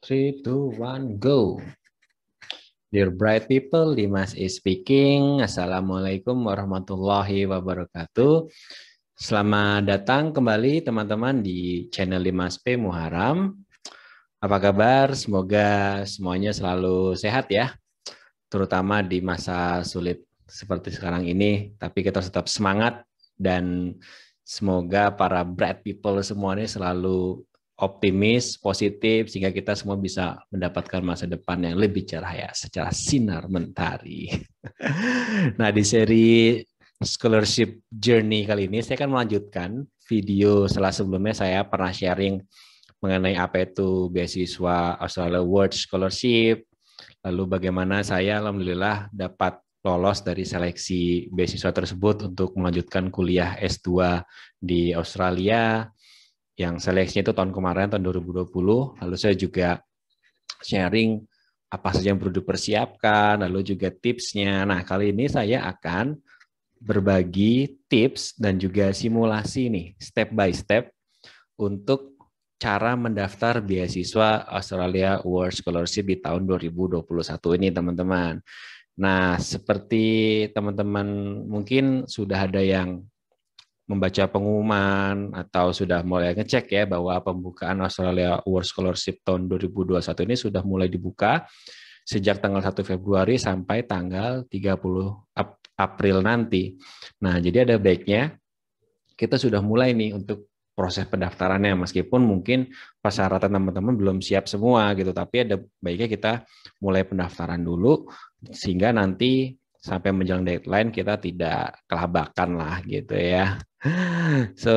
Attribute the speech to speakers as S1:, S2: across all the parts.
S1: 3, 2, 1, go. Dear bright people, Dimas is speaking. Assalamualaikum warahmatullahi wabarakatuh. Selamat datang kembali teman-teman di channel Dimas P. Muharam. Apa kabar? Semoga semuanya selalu sehat ya, terutama di masa sulit seperti sekarang ini. Tapi kita tetap semangat dan semoga para bright people semuanya selalu optimis, positif, sehingga kita semua bisa mendapatkan masa depan yang lebih cerah ya, secara sinar mentari. Nah, di seri Scholarship Journey kali ini, saya akan melanjutkan video setelah sebelumnya saya pernah sharing mengenai apa itu beasiswa Australia World Scholarship, lalu bagaimana saya alhamdulillah dapat lolos dari seleksi beasiswa tersebut untuk melanjutkan kuliah S2 di Australia, yang seleksinya itu tahun kemarin, tahun 2020. Lalu saya juga sharing apa saja yang perlu dipersiapkan, lalu juga tipsnya. Nah, kali ini saya akan berbagi tips dan juga simulasi nih, step by step, untuk cara mendaftar beasiswa Australia World Scholarship di tahun 2021 ini, teman-teman. Nah, seperti teman-teman mungkin sudah ada yang membaca pengumuman atau sudah mulai ngecek ya bahwa pembukaan Australia World Scholarship tahun 2021 ini sudah mulai dibuka sejak tanggal 1 Februari sampai tanggal 30 April nanti. Nah, jadi ada baiknya kita sudah mulai nih untuk proses pendaftarannya, meskipun mungkin persyaratan teman-teman belum siap semua gitu, tapi ada baiknya kita mulai pendaftaran dulu sehingga nanti sampai menjelang deadline kita tidak kelabakan lah gitu ya. So,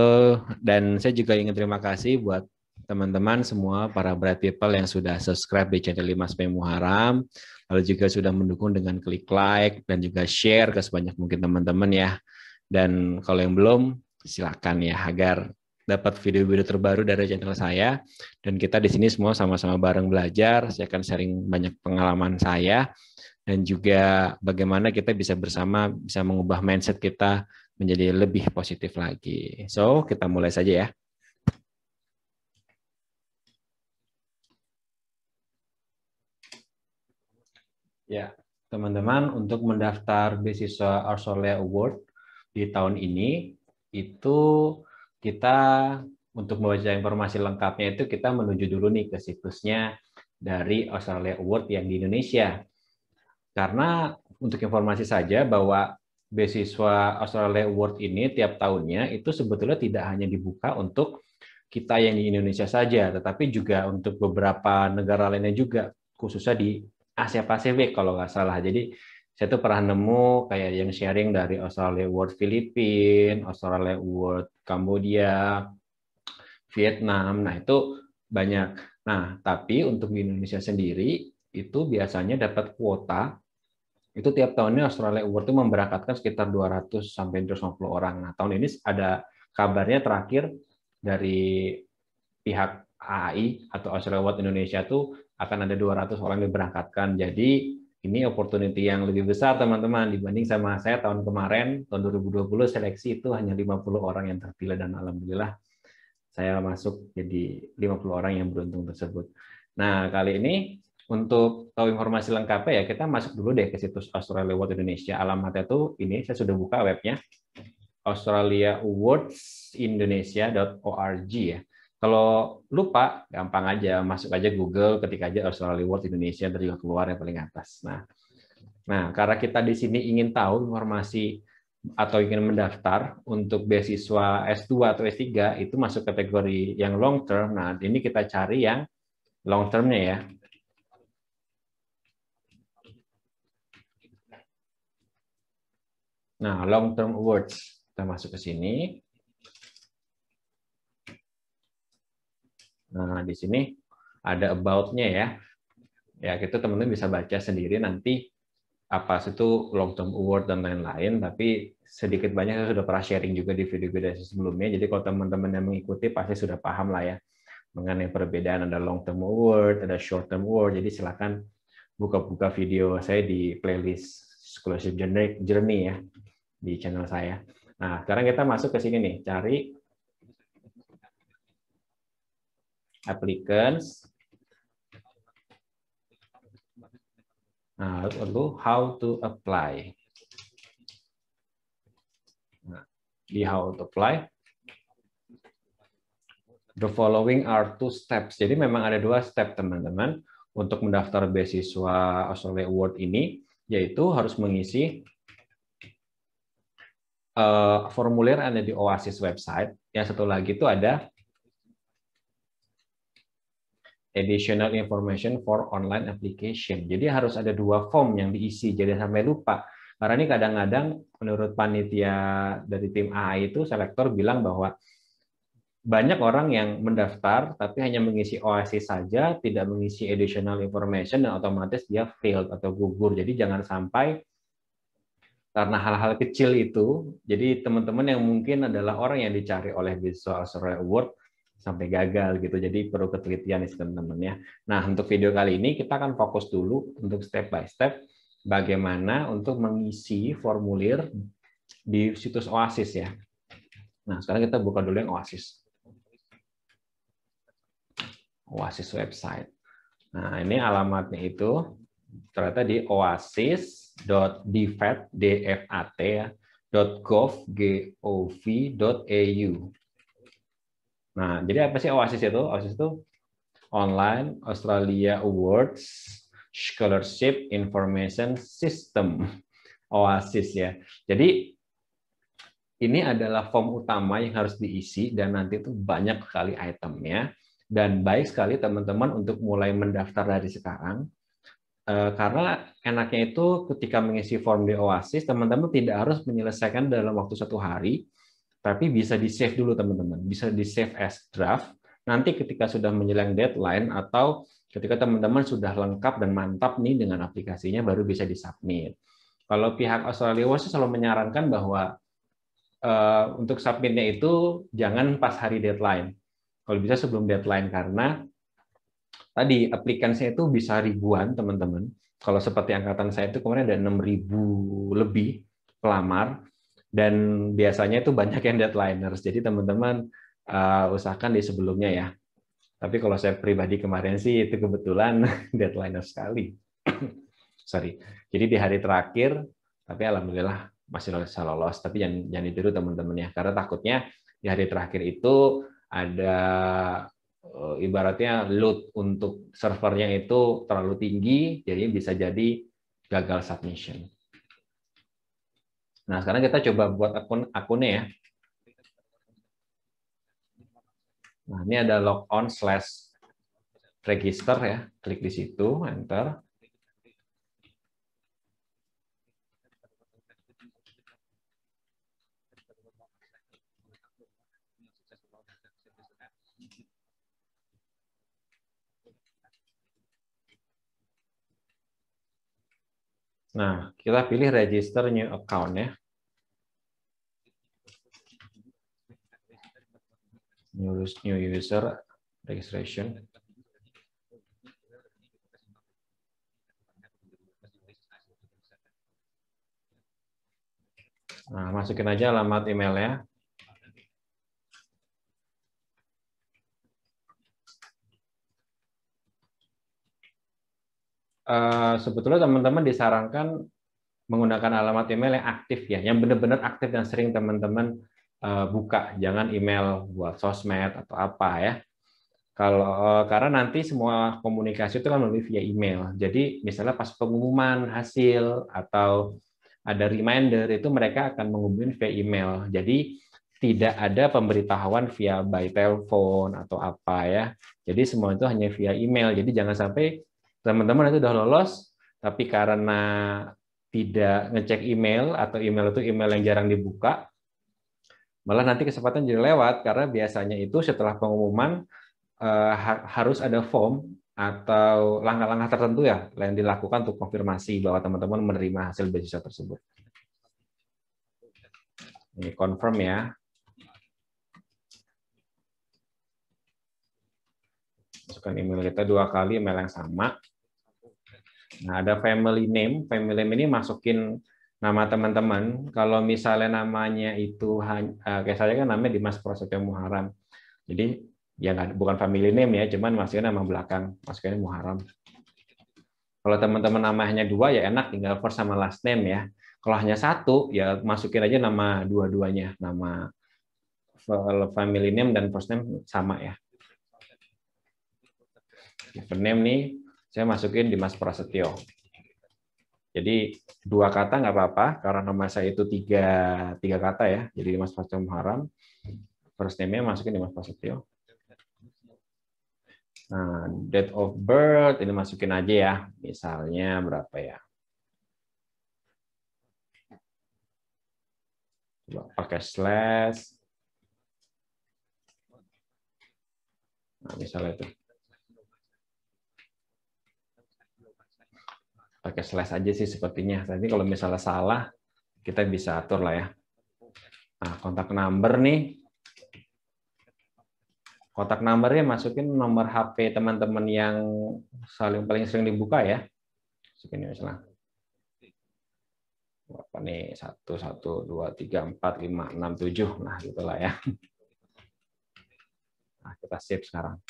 S1: dan saya juga ingin terima kasih buat teman-teman semua para bright people yang sudah subscribe di channel Dimas P. Muharam, lalu juga sudah mendukung dengan klik like dan juga share ke sebanyak mungkin teman-teman ya. Dan kalau yang belum, silakan ya agar dapat video-video terbaru dari channel saya, dan kita di sini semua sama-sama bareng belajar. Saya akan sharing banyak pengalaman saya dan juga bagaimana kita bisa bersama bisa mengubah mindset kita menjadi lebih positif lagi. So, kita mulai saja ya. Ya, teman-teman, untuk mendaftar beasiswa Australia Award di tahun ini, itu kita untuk membaca informasi lengkapnya itu kita menuju dulu nih ke situsnya dari Australia Award yang di Indonesia. Karena untuk informasi saja bahwa beasiswa Australia Award ini tiap tahunnya itu sebetulnya tidak hanya dibuka untuk kita yang di Indonesia saja, tetapi juga untuk beberapa negara lainnya juga, khususnya di Asia Pasifik kalau nggak salah. Jadi saya tuh pernah nemu kayak yang sharing dari Australia Award Filipina, Australia Award Kambodia, Vietnam. Nah, itu banyak. Nah, tapi untuk di Indonesia sendiri itu biasanya dapat kuota itu tiap tahunnya Australia Award itu memberangkatkan sekitar 200 sampai 250 orang. Nah, tahun ini ada kabarnya terakhir dari pihak AAI atau Australia Award Indonesia tuh akan ada 200 orang yang diberangkatkan. Jadi ini opportunity yang lebih besar teman-teman dibanding sama saya tahun kemarin, tahun 2020 seleksi itu hanya 50 orang yang terpilih, dan alhamdulillah saya masuk jadi 50 orang yang beruntung tersebut. Nah, kali ini untuk tahu informasi lengkapnya ya kita masuk dulu deh ke situs Australia Award Indonesia. Alamatnya tuh ini, saya sudah buka webnya, australiaawardsindonesia.org ya. Kalau lupa, gampang aja, masuk aja Google, ketik aja Australia Award Indonesia, terus juga keluar yang paling atas. Nah, karena kita di sini ingin tahu informasi atau ingin mendaftar untuk beasiswa S2 atau S3 itu masuk kategori yang long term. Nah, ini kita cari yang long termnya ya. Nah, long term awards. Kita masuk ke sini. Nah, di sini ada about-nya ya. Ya, kita teman-teman bisa baca sendiri nanti apa itu long term award dan lain-lain, tapi sedikit banyak saya sudah pernah sharing juga di video-video sebelumnya. Jadi kalau teman-teman yang mengikuti pasti sudah paham lah ya mengenai perbedaan, ada long term award, ada short term award. Jadi silakan buka-buka video saya di playlist Scholarship Journey ya di channel saya. Nah, sekarang kita masuk ke sini nih, cari applicants Nah, lalu how to apply. Nah, di how to apply, the following are 2 steps. Jadi memang ada 2 step teman-teman untuk mendaftar beasiswa Australia Award ini, yaitu harus mengisi formulir ada di Oasis website. Yang satu lagi itu ada additional information for online application. Jadi harus ada 2 form yang diisi, jadi sampai lupa. Karena ini kadang-kadang menurut panitia dari tim AI itu, selektor bilang bahwa banyak orang yang mendaftar tapi hanya mengisi Oasis saja, tidak mengisi additional information, dan otomatis dia failed atau gugur. Jadi jangan sampai karena hal-hal kecil itu, jadi teman-teman yang mungkin adalah orang yang dicari oleh beasiswa Australia Award sampai gagal gitu. Jadi perlu ketelitian nih teman-teman ya. Nah, untuk video kali ini kita akan fokus dulu untuk step by step bagaimana untuk mengisi formulir di situs Oasis ya. Nah, sekarang kita buka dulu yang Oasis. Oasis website. Nah, ini alamatnya itu ternyata di oasis.dfat.gov.au. Nah, jadi apa sih Oasis itu? Oasis itu Online Australia Awards Scholarship Information System. Oasis ya. Jadi ini adalah form utama yang harus diisi dan nanti itu banyak sekali itemnya, dan baik sekali teman-teman untuk mulai mendaftar dari sekarang. Karena enaknya itu ketika mengisi form di Oasis, teman-teman tidak harus menyelesaikan dalam waktu 1 hari, tapi bisa di-save dulu teman-teman, bisa di-save as draft. Nanti ketika sudah menjelang deadline atau ketika teman-teman sudah lengkap dan mantap nih dengan aplikasinya, baru bisa di-submit. Kalau pihak Australia Awards selalu menyarankan bahwa untuk submitnya itu jangan pas hari deadline. Kalau bisa sebelum deadline, karena tadi aplikansinya itu bisa ribuan teman-teman. Kalau seperti angkatan saya itu kemarin ada 6.000 lebih pelamar, dan biasanya itu banyak yang deadliners. Jadi teman-teman usahakan di sebelumnya ya. Tapi kalau saya pribadi kemarin sih itu kebetulan deadliner sekali. Sorry. Jadi di hari terakhir, tapi alhamdulillah masih bisa lolos. Tapi jangan ditiru teman-teman ya, karena takutnya di hari terakhir itu ada ibaratnya load untuk servernya itu terlalu tinggi, jadi bisa jadi gagal submission. Nah, sekarang kita coba buat akunnya ya. Nah, ini ada logon/register ya. Klik di situ, enter. Nah, kita pilih register new account ya. New user registration. Nah, masukin aja alamat emailnya. Sebetulnya teman-teman disarankan menggunakan alamat email yang aktif ya, yang benar-benar aktif dan sering teman-teman buka. Jangan email buat sosmed atau apa ya. Karena nanti semua komunikasi itu kan melalui via email. Jadi misalnya pas pengumuman hasil atau ada reminder itu mereka akan menghubungi via email. Jadi tidak ada pemberitahuan via by telepon atau apa ya. Jadi semua itu hanya via email. Jadi jangan sampai teman-teman itu udah lolos, tapi karena tidak ngecek email atau email itu email yang jarang dibuka, malah nanti kesempatan jadi lewat, karena biasanya itu setelah pengumuman harus ada form atau langkah-langkah tertentu ya yang dilakukan untuk konfirmasi bahwa teman-teman menerima hasil beasiswa tersebut. Ini confirm ya. Masukkan email kita 2 kali, email yang sama. Nah, ada family name. Family name ini masukin nama teman-teman. Kalau misalnya namanya itu kayak saya kan namanya Dimas Prasetyo Muharam. Jadi ya bukan family name ya, cuman masukin nama belakang, masukin Muharam. Kalau teman-teman namanya dua ya enak tinggal first sama last name ya. Kalau hanya satu ya masukin aja nama dua-duanya, nama family name dan first name sama ya. Given name nih saya masukin Dimas Prasetyo. Jadi dua kata nggak apa-apa karena nama saya itu tiga kata ya. Jadi Dimas Prasetyo Muharam. First name-nya masukin Dimas Prasetyo. Nah, date of birth ini masukin aja ya. Misalnya berapa ya? Coba pakai slash. Nah, misalnya itu. Pakai slash aja sih sepertinya. Nanti kalau misalnya salah, kita bisa atur lah ya. Nah, kontak number nih. Kontak numbernya masukin nomor HP teman-teman yang paling sering dibuka ya. Masukin misalnya. Apa nih? 1, 1, 2, 3, 4, 5, 6, 7. Nah, gitulah ya. Nah, kita save sekarang.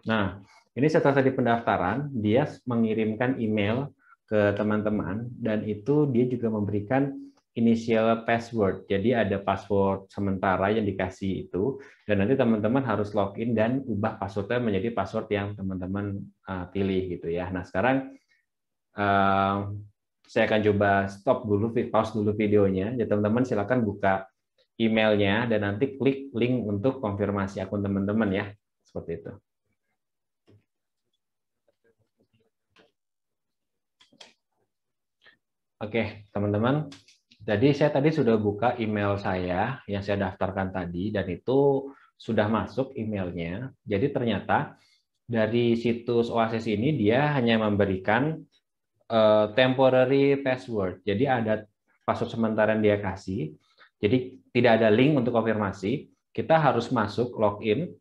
S1: Nah, ini setelah tadi pendaftaran, dia mengirimkan email ke teman-teman, dan itu dia juga memberikan initial password. Jadi ada password sementara yang dikasih itu, dan nanti teman-teman harus login dan ubah passwordnya menjadi password yang teman-teman pilih gitu ya. Nah, sekarang saya akan coba stop dulu, pause dulu videonya. Ya, teman-teman silakan buka emailnya dan nanti klik link untuk konfirmasi akun teman-teman ya. Seperti itu. Oke, teman-teman. Jadi saya tadi sudah buka email saya yang saya daftarkan tadi, dan itu sudah masuk emailnya. Jadi ternyata dari situs Oasis ini dia hanya memberikan temporary password. Jadi ada password sementara yang dia kasih. Jadi tidak ada link untuk konfirmasi. Kita harus masuk login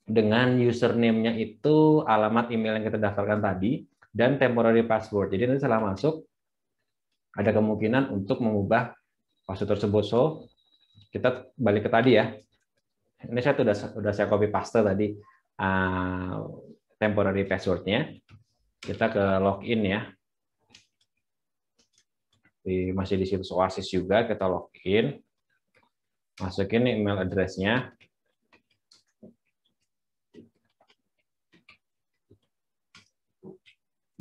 S1: dengan username-nya itu alamat email yang kita daftarkan tadi dan temporary password. Jadi nanti setelah masuk ada kemungkinan untuk mengubah password tersebut. So, kita balik ke tadi ya. Ini saya sudah saya copy paste tadi temporary password-nya. Kita ke login ya. Masih di situs Oasis juga, kita login. Masukin email address-nya.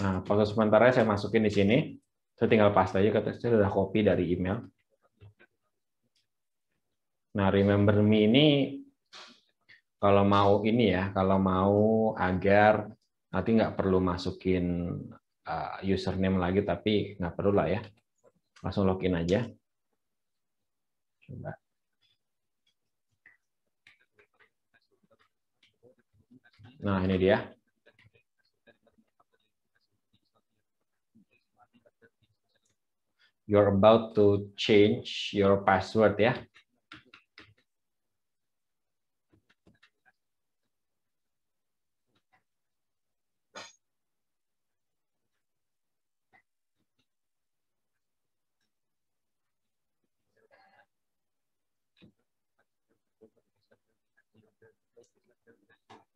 S1: Nah, password sementara saya masukin di sini. Saya tinggal paste aja, saya sudah copy dari email. Nah, remember me ini kalau mau ini ya, kalau mau agar nanti nggak perlu masukin username lagi, tapi nggak perlu lah ya. Langsung login aja. Coba. Nah, ini dia. You're about to change your password ya.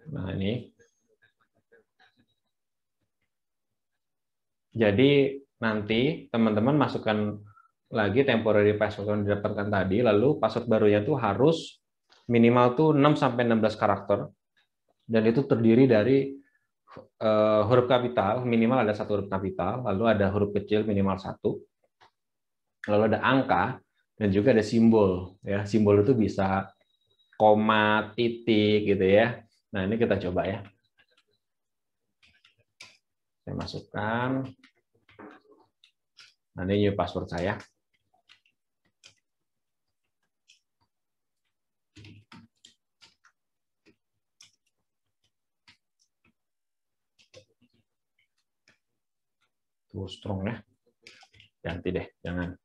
S1: Nah, ini. Jadi nanti teman-teman masukkan lagi temporary password yang didapatkan tadi, lalu password barunya tuh harus minimal tuh 6-16 karakter, dan itu terdiri dari huruf kapital, minimal ada 1 huruf kapital, lalu ada huruf kecil minimal 1, lalu ada angka, dan juga ada simbol. Ya, simbol itu bisa koma, titik gitu ya. Nah, ini kita coba ya. Saya masukkan. Nah, ini new password saya. Tuh strong ya. Ganti deh, jangan.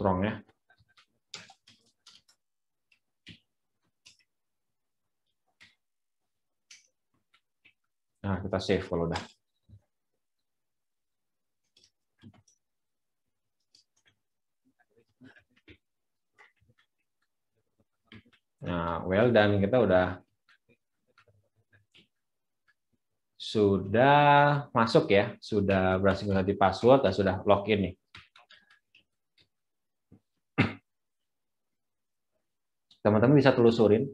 S1: strong ya. Nah, kita save kalau udah. Nah, well done, kita sudah masuk ya, sudah berhasil ganti password dan sudah login nih. Teman-teman bisa telusurin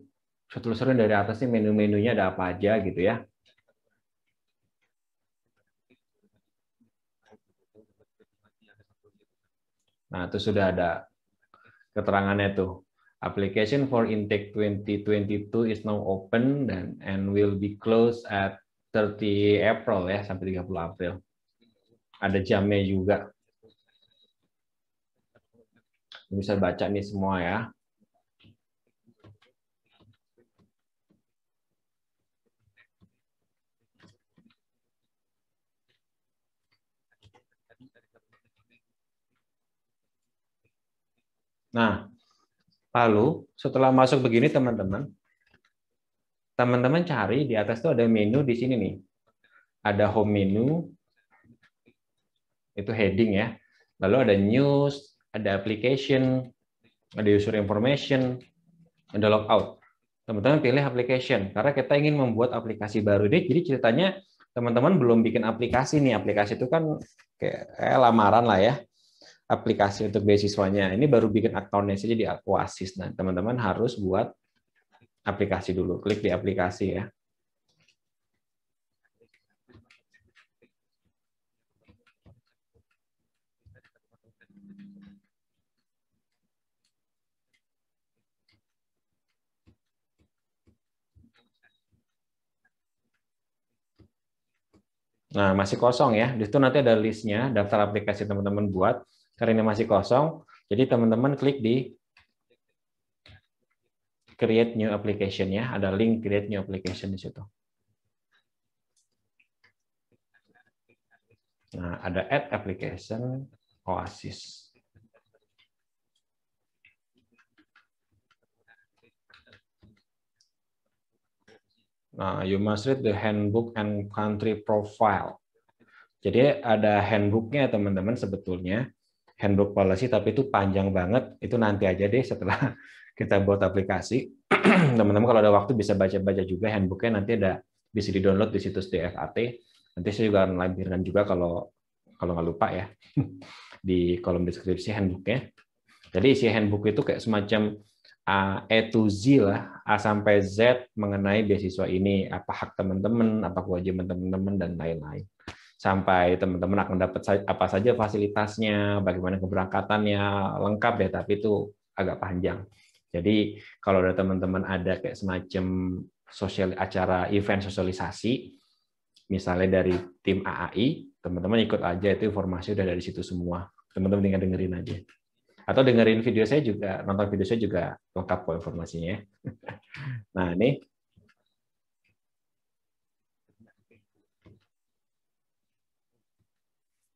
S1: dari atas nih menu-menunya ada apa aja gitu ya. Nah, itu sudah ada keterangannya tuh. Application for intake 2022 is now open and will be closed at 30 April ya, sampai 30 April. Ada jamnya juga. Bisa baca nih semua ya. Nah, lalu setelah masuk begini teman-teman cari di atas tuh ada menu di sini nih. Ada home menu, itu heading ya. Lalu ada news, ada application, ada user information, ada logout. Teman-teman pilih application, karena kita ingin membuat aplikasi baru. Jadi ceritanya teman-teman belum bikin aplikasi nih. Aplikasi itu kan kayak lamaran lah ya. Aplikasi untuk beasiswanya. Ini baru bikin account-nya saja di Oasis. Nah, teman-teman harus buat aplikasi dulu. Klik di aplikasi ya. Nah, masih kosong ya. Di situ nanti ada listnya, daftar aplikasi teman-teman buat. Karena ini masih kosong, jadi teman-teman klik di create new application ya. Ada link create new application di situ. Nah, ada add application Oasis. Nah, you must read the handbook and country profile. Jadi ada handbooknya teman-teman sebetulnya. Handbook policy, tapi itu panjang banget. Itu nanti aja deh setelah kita buat aplikasi. Teman-teman kalau ada waktu bisa baca-baca juga handbooknya, nanti ada bisa di-download di situs DFAT. Nanti saya juga akan lampirkan juga kalau nggak lupa ya di kolom deskripsi handbooknya. Jadi isi handbook itu kayak semacam A to Z lah, A sampai Z mengenai beasiswa ini, apa hak teman-teman, apa kewajiban teman-teman, dan lain-lain. Sampai teman-teman akan dapat apa saja fasilitasnya, bagaimana keberangkatannya, lengkap ya, tapi itu agak panjang. Jadi kalau ada teman-teman ada kayak semacam acara event sosialisasi, misalnya dari tim AAI, teman-teman ikut aja, itu informasi udah dari situ semua. Teman-teman tinggal dengerin aja. Atau dengerin video saya juga, nonton video saya juga lengkap kok informasinya. Nah, ini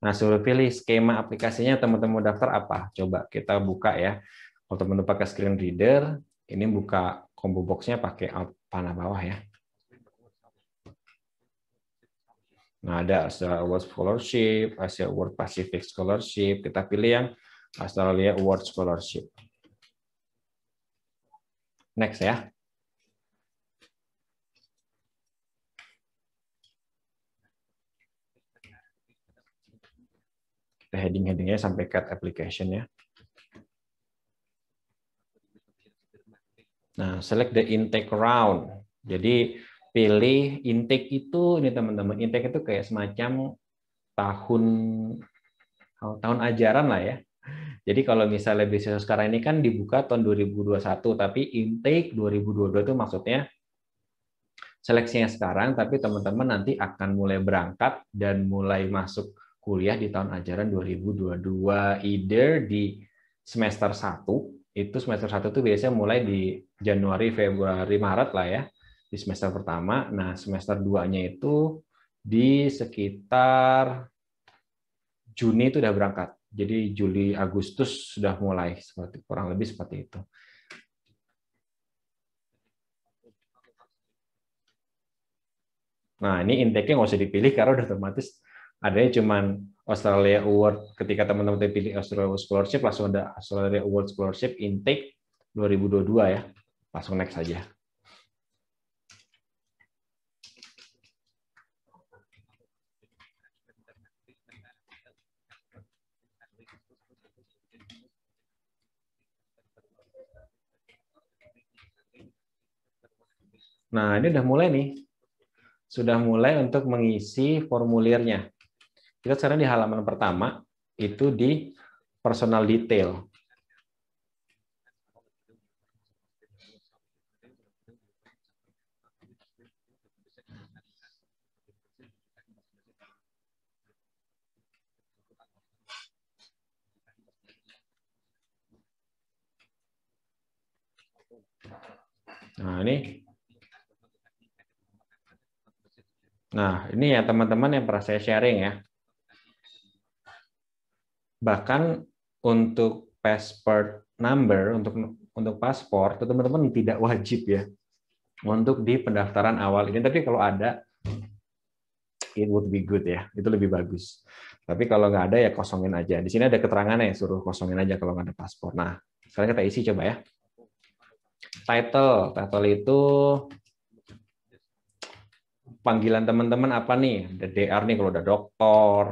S1: nah, suruh pilih skema aplikasinya teman-teman daftar apa. Coba kita buka ya. Kalau teman-teman pakai screen reader, ini buka combo box-nya pakai panah bawah ya. Nah, ada Australia Award Scholarship, Asia Award Pacific Scholarship. Kita pilih yang Australia Award Scholarship. Next ya. Kita heading-headingnya sampai cat application ya. Nah, select the intake round. Jadi pilih intake itu, ini teman-teman, intake itu kayak semacam tahun ajaran lah ya. Jadi kalau misalnya beasiswa sekarang ini kan dibuka tahun 2021, tapi intake 2022 itu maksudnya seleksinya sekarang, tapi teman-teman nanti akan mulai berangkat dan mulai masuk kuliah di tahun ajaran 2022, either di semester 1, itu semester 1 itu biasanya mulai di Januari, Februari, Maret lah ya, di semester pertama. Nah, semester 2-nya itu di sekitar Juni itu udah berangkat. Jadi Juli Agustus sudah mulai seperti kurang lebih seperti itu. Nah, ini intake-nya nggak usah dipilih karena udah otomatis adanya cuman Australia Award. Ketika teman-teman pilih Australia Award Scholarship, langsung ada Australia Award Scholarship intake 2022 ya. Langsung next saja. Nah, ini udah mulai nih. Sudah mulai untuk mengisi formulirnya. Kita sekarang di halaman pertama, itu di personal detail. Nah, ini ya teman-teman yang pernah saya sharing ya. Bahkan untuk passport number, untuk paspor, teman-teman tidak wajib ya untuk di pendaftaran awal ini. Tapi kalau ada, it would be good ya, itu lebih bagus. Tapi kalau nggak ada ya kosongin aja. Di sini ada keterangannya, suruh kosongin aja kalau nggak ada paspor. Nah, sekarang kita isi coba ya. Title itu panggilan teman-teman apa nih? Ada DR nih kalau udah doktor,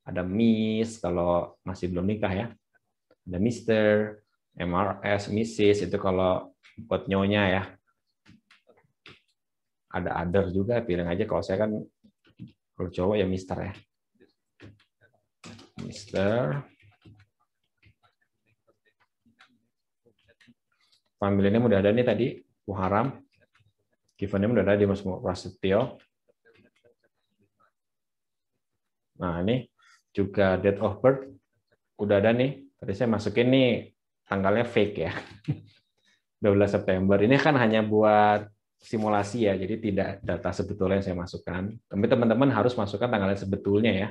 S1: ada Miss kalau masih belum nikah ya. Ada Mister, MRS, Mrs. itu kalau buat nyonya ya. Ada other juga, pilih aja. Kalau saya kan kalau cowok ya Mister ya. Mister. Family name udah ada nih tadi, Muharram. Given name udah ada di Mas Prasetyo. Nah, ini juga date of birth udah ada nih. Tadi saya masukin nih tanggalnya fake ya. 12 September. Ini kan hanya buat simulasi ya, jadi tidak data sebetulnya yang saya masukkan. Tapi teman-teman harus masukkan tanggalnya sebetulnya ya.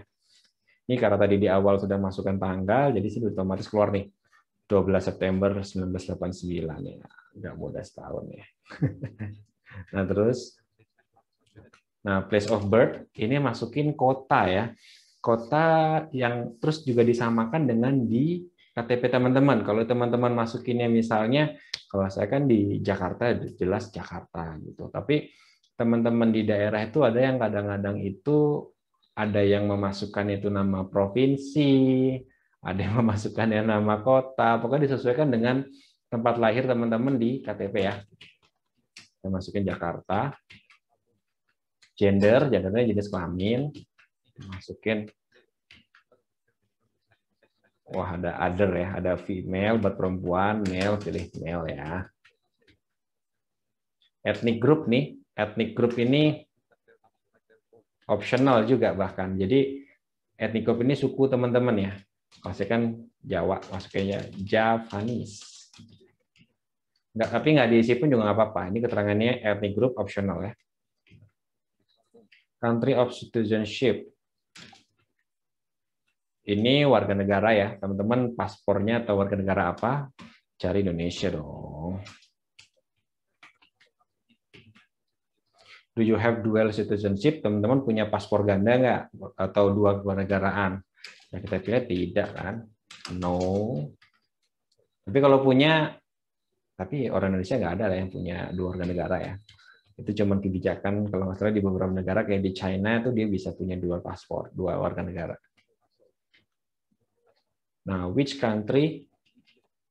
S1: Ini karena tadi di awal sudah masukkan tanggal, jadi sini otomatis keluar nih. 12 September 1989 ya. Nggak mudah setahun ya. Nah, terus place of birth ini masukin kota ya. Kota yang terus juga disamakan dengan di KTP teman-teman. Kalau teman-teman masukinnya misalnya, kalau saya kan di Jakarta, jelas Jakarta gitu. Tapi teman-teman di daerah itu ada yang kadang-kadang itu ada yang memasukkan itu nama provinsi, ada yang memasukkannya nama kota. Pokoknya disesuaikan dengan tempat lahir teman-teman di KTP ya. Saya masukin Jakarta. Gendernya jenis kelamin. Masukin. Wah, ada other ya, ada female buat perempuan, male pilih male ya. Ethnic group nih, ethnic group ini optional juga bahkan. Jadi ethnic group ini suku teman-teman ya. Masih kan Jawa, masuknya Javanese. Nggak, tapi nggak diisi pun juga nggak apa-apa. Ini keterangannya ethnic group optional ya. Country of citizenship. Ini warga negara ya, teman-teman paspornya atau warga negara apa? Cari Indonesia dong. Do you have dual citizenship? Teman-teman punya paspor ganda nggak? Atau dua kewarganegaraan? Nah, kita pilih tidak kan? No. Tapi kalau punya, tapi orang Indonesia nggak ada lah yang punya dua warga negara ya. Itu cuma kebijakan kalau nggak salah di beberapa negara kayak di China itu dia bisa punya dua paspor, dua warga negara. Nah, which country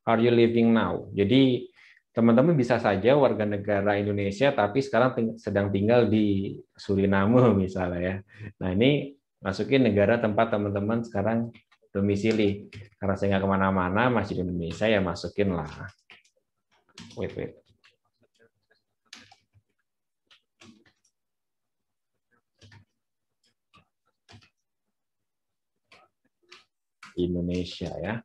S1: are you living now? Jadi teman-teman bisa saja warga negara Indonesia tapi sekarang sedang tinggal di Suriname misalnya ya. Nah, ini masukin negara tempat teman-teman sekarang domisili. Karena saya nggak kemana-mana, masih di Indonesia, ya masukin lah. Wait. Indonesia ya.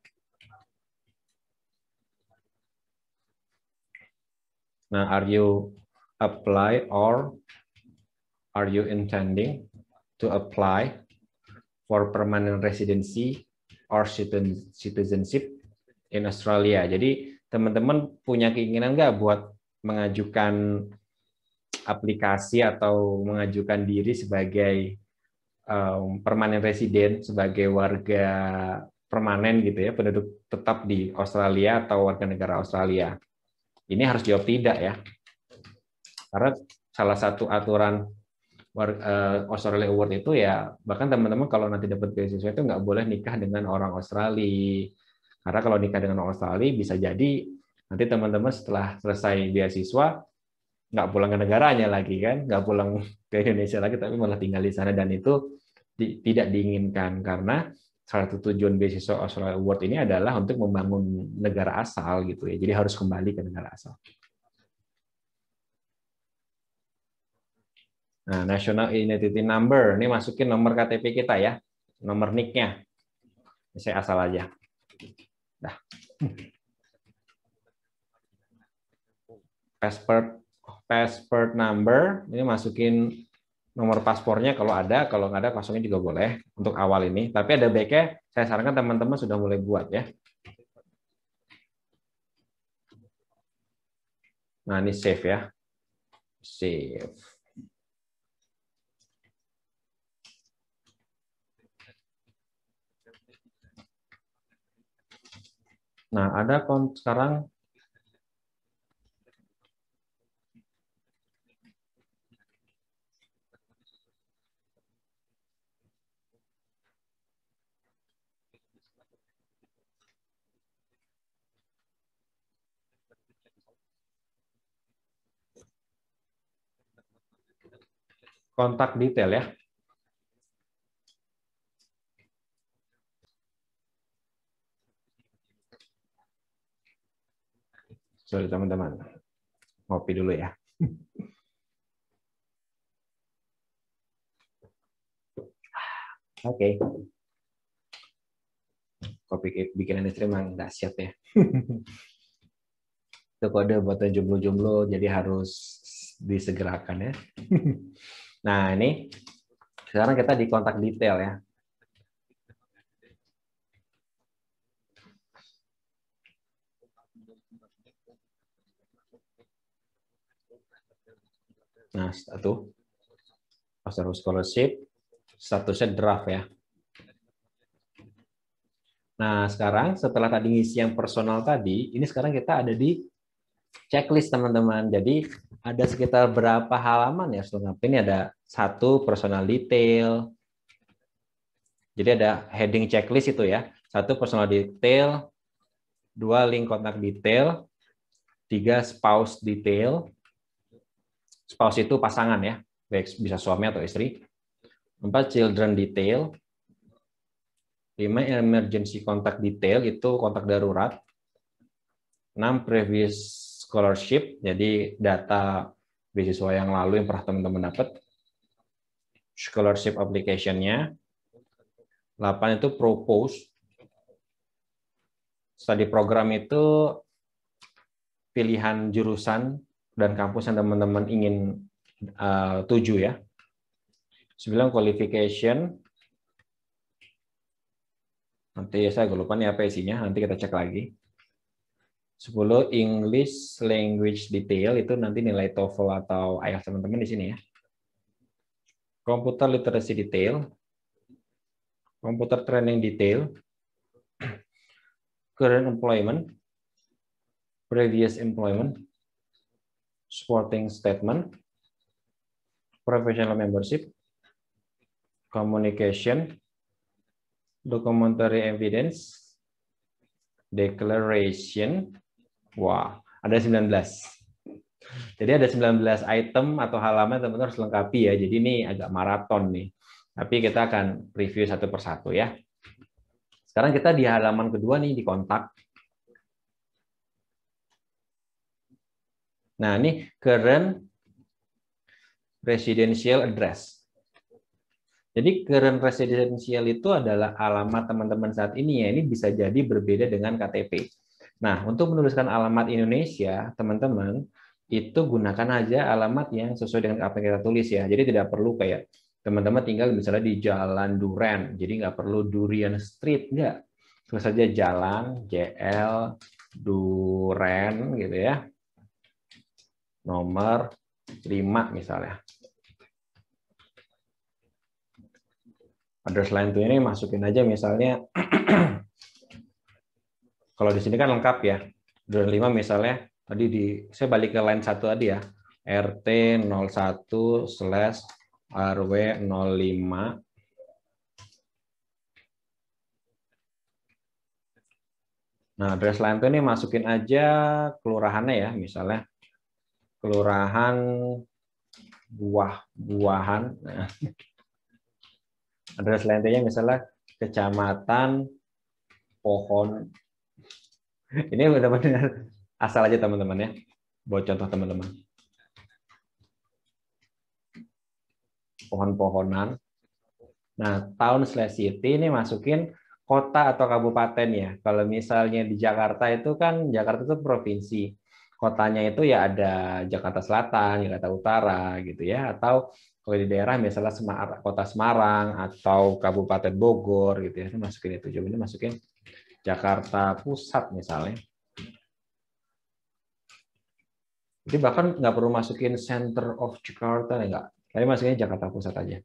S1: Nah, are you apply or are you intending to apply for permanent residency or citizenship in Australia. Jadi teman-teman punya keinginan nggak buat mengajukan aplikasi atau mengajukan diri sebagai permanent resident, sebagai warga permanen gitu ya, penduduk tetap di Australia atau warga negara Australia? Ini harus jawab tidak ya. Karena salah satu aturan Australia Award itu ya, bahkan teman-teman kalau nanti dapat beasiswa itu nggak boleh nikah dengan orang Australia. Karena kalau nikah dengan orang Australia bisa jadi nanti teman-teman setelah selesai beasiswa nggak pulang ke negaranya lagi kan, nggak pulang ke Indonesia lagi, tapi malah tinggal di sana, dan itu tidak diinginkan. Karena salah satu tujuan beasiswa Australia Award ini adalah untuk membangun negara asal gitu ya. Jadi harus kembali ke negara asal. Nah, National Identity Number, ini masukin nomor KTP kita ya, nomor NIK-nya. Saya asal aja. Dah. Passport number, ini masukin nomor paspornya kalau ada, kalau nggak ada kosongnya juga boleh untuk awal ini. Tapi ada baiknya, saya sarankan teman-teman sudah mulai buat ya. Nah, ini save ya. Save. Nah, ada sekarang kontak detail ya. Sorry teman-teman, ngopi dulu ya. Oke. Kopi bikinan istri memang dahsyat ya. Itu kode buat jomblo-jomblo, jadi harus disegerakan ya. Nah, ini sekarang kita di kontak detail ya. Nah, satu Australian Scholarship, statusnya draft ya. Nah, sekarang setelah tadi ngisi yang personal tadi, ini sekarang kita ada di checklist teman-teman. Jadi ada sekitar berapa halaman ya setelah ini ada satu personal detail. Jadi ada heading checklist itu ya. Satu personal detail, dua link kontak detail, tiga spouse detail. Spouse itu pasangan ya, baik bisa suami atau istri. 4 children detail. 5 emergency contact detail, itu kontak darurat. 6 previous scholarship, jadi data beasiswa yang lalu yang pernah teman-teman dapat. Scholarship application-nya. 8 itu propose. Study program itu pilihan jurusan dan kampus yang teman-teman ingin tuju ya. 9 qualification. Nanti saya lupa nih apa isinya, nanti kita cek lagi. 10 English language detail, itu nanti nilai TOEFL atau IELTS teman-teman di sini ya. Computer literacy detail. Computer training detail. Current employment. Previous employment. Supporting statement. Professional membership. Communication. Documentary evidence. Declaration. Wah, ada 19. Jadi ada 19 item atau halaman teman-teman harus lengkapi ya. Jadi ini agak maraton nih. Tapi kita akan review satu persatu ya. Sekarang kita di halaman kedua nih, di kontak. Nah, ini current residential address. Jadi current residential itu adalah alamat teman-teman saat ini ya. Ini bisa jadi berbeda dengan KTP. Nah, untuk menuliskan alamat Indonesia, teman-teman, itu gunakan aja alamat yang sesuai dengan apa yang kita tulis ya. Jadi tidak perlu kayak teman-teman tinggal misalnya di Jalan Duren, jadi nggak perlu Durian Street, nggak. Terus saja jalan JL Duren gitu ya. Nomor 5 misalnya. Address line to ini masukin aja misalnya kalau di sini kan lengkap ya. Address 5 misalnya tadi saya balik ke line 1 tadi ya. RT 01/RW 05. Nah, address line to ini masukin aja kelurahannya ya, misalnya kelurahan Buah-Buahan. Nah, address line to-nya misalnya Kecamatan Pohon. Ini benar-benar asal aja teman-teman ya. Buat contoh teman-teman. Pohon-pohonan. Nah, town/city ini masukin kota atau kabupaten ya. Kalau misalnya di Jakarta itu kan Jakarta itu provinsi. Kotanya itu ya ada Jakarta Selatan, Jakarta Utara gitu ya. Atau kalau di daerah misalnya Kota Semarang atau Kabupaten Bogor gitu ya. Ini masukin itu. Coba ini masukin Jakarta Pusat misalnya. Jadi bahkan nggak perlu masukin Center of Jakarta, enggak. Tapi masukin Jakarta Pusat aja.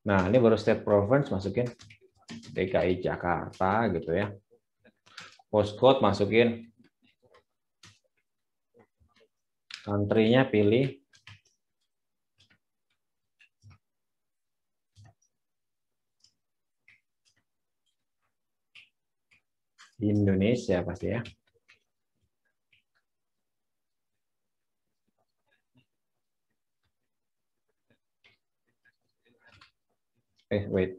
S1: Nah, ini baru state province masukin DKI Jakarta gitu ya. Postcode masukin. Country-nya pilih Indonesia pasti ya. Wait.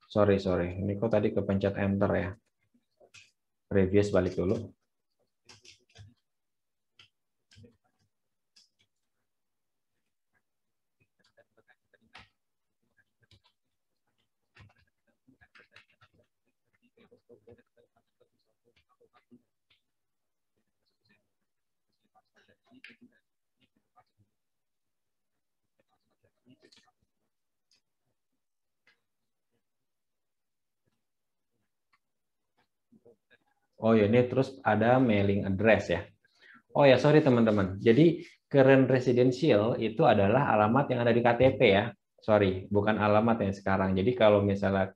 S1: Sorry. Ini kok tadi kepencet enter ya. Previous balik dulu. Oh ya, ini terus ada mailing address ya. Oh ya, sorry teman-teman. Jadi current residential itu adalah alamat yang ada di KTP ya. Sorry, bukan alamat yang sekarang. Jadi kalau misalnya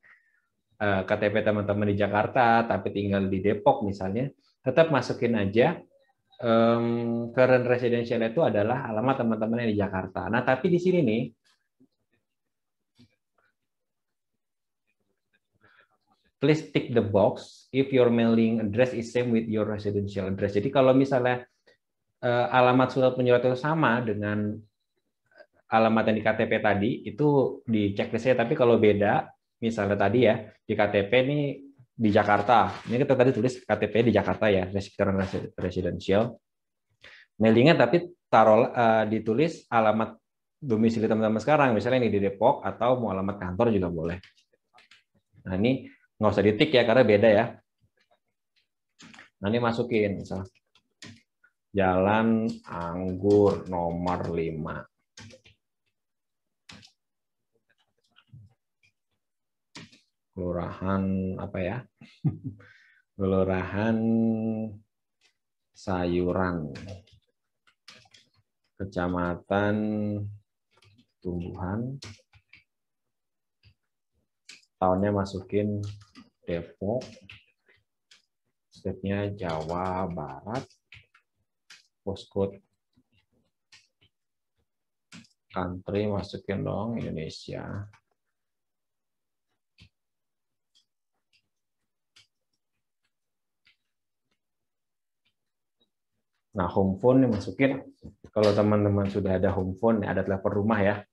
S1: KTP teman-teman di Jakarta tapi tinggal di Depok misalnya, tetap masukin aja current residential itu adalah alamat teman-teman yang di Jakarta. Nah, tapi di sini nih please tick the box if your mailing address is same with your residential address. Jadi kalau misalnya alamat surat menyurat itu sama dengan alamat yang di KTP tadi, itu di checklistnya. Tapi kalau beda, misalnya tadi ya, di KTP ini di Jakarta. Ini kita tadi tulis KTP di Jakarta ya, residential. Mailingnya tapi taruh ditulis alamat domisili teman-teman sekarang, misalnya ini di Depok, atau mau alamat kantor juga boleh. Nah, ini nggak usah ditik ya, karena beda ya. Nah, ini masukin, misalnya Jalan Anggur nomor 5. Kelurahan apa ya? Kelurahan Sayuran. Kecamatan Tumbuhan. Tahunnya masukin Depok. State-nya Jawa Barat. Postcode country masukin dong Indonesia. Nah, home phone masukin. Kalau teman-teman sudah ada home phone, ada telepon rumah ya.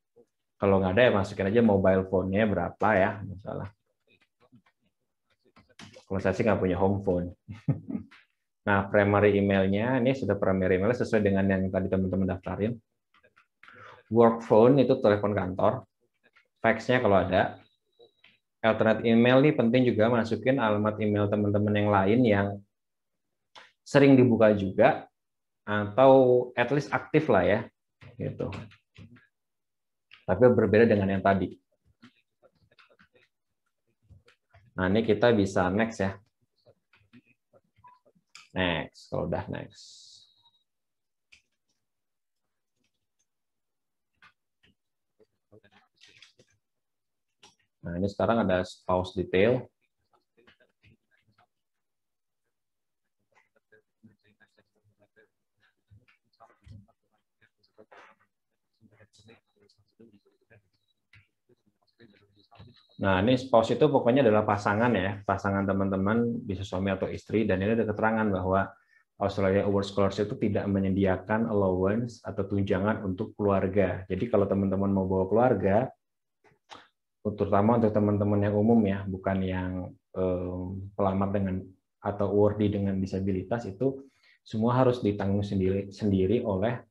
S1: Kalau nggak ada ya masukin aja mobile phone-nya berapa ya, misalnya. Kalau saya sih nggak punya home phone. Nah, primary email-nya, ini sudah primary email sesuai dengan yang tadi teman-teman daftarin. Work phone itu telepon kantor. Fax-nya kalau ada. Alternate email nih penting juga masukin alamat email teman-teman yang lain yang sering dibuka juga atau at least aktif lah ya, gitu. Tapi berbeda dengan yang tadi. Nah, ini kita bisa next ya. Next, kalau udah next. Nah, ini sekarang ada spouse detail. Nah, ini spouse itu pokoknya adalah pasangan ya, pasangan teman-teman, bisa suami atau istri, dan ini ada keterangan bahwa Australia Award Scholarship itu tidak menyediakan allowance atau tunjangan untuk keluarga. Jadi kalau teman-teman mau bawa keluarga, terutama untuk teman-teman yang umum ya, bukan yang pelamar dengan atau awardee dengan disabilitas, itu semua harus ditanggung sendiri oleh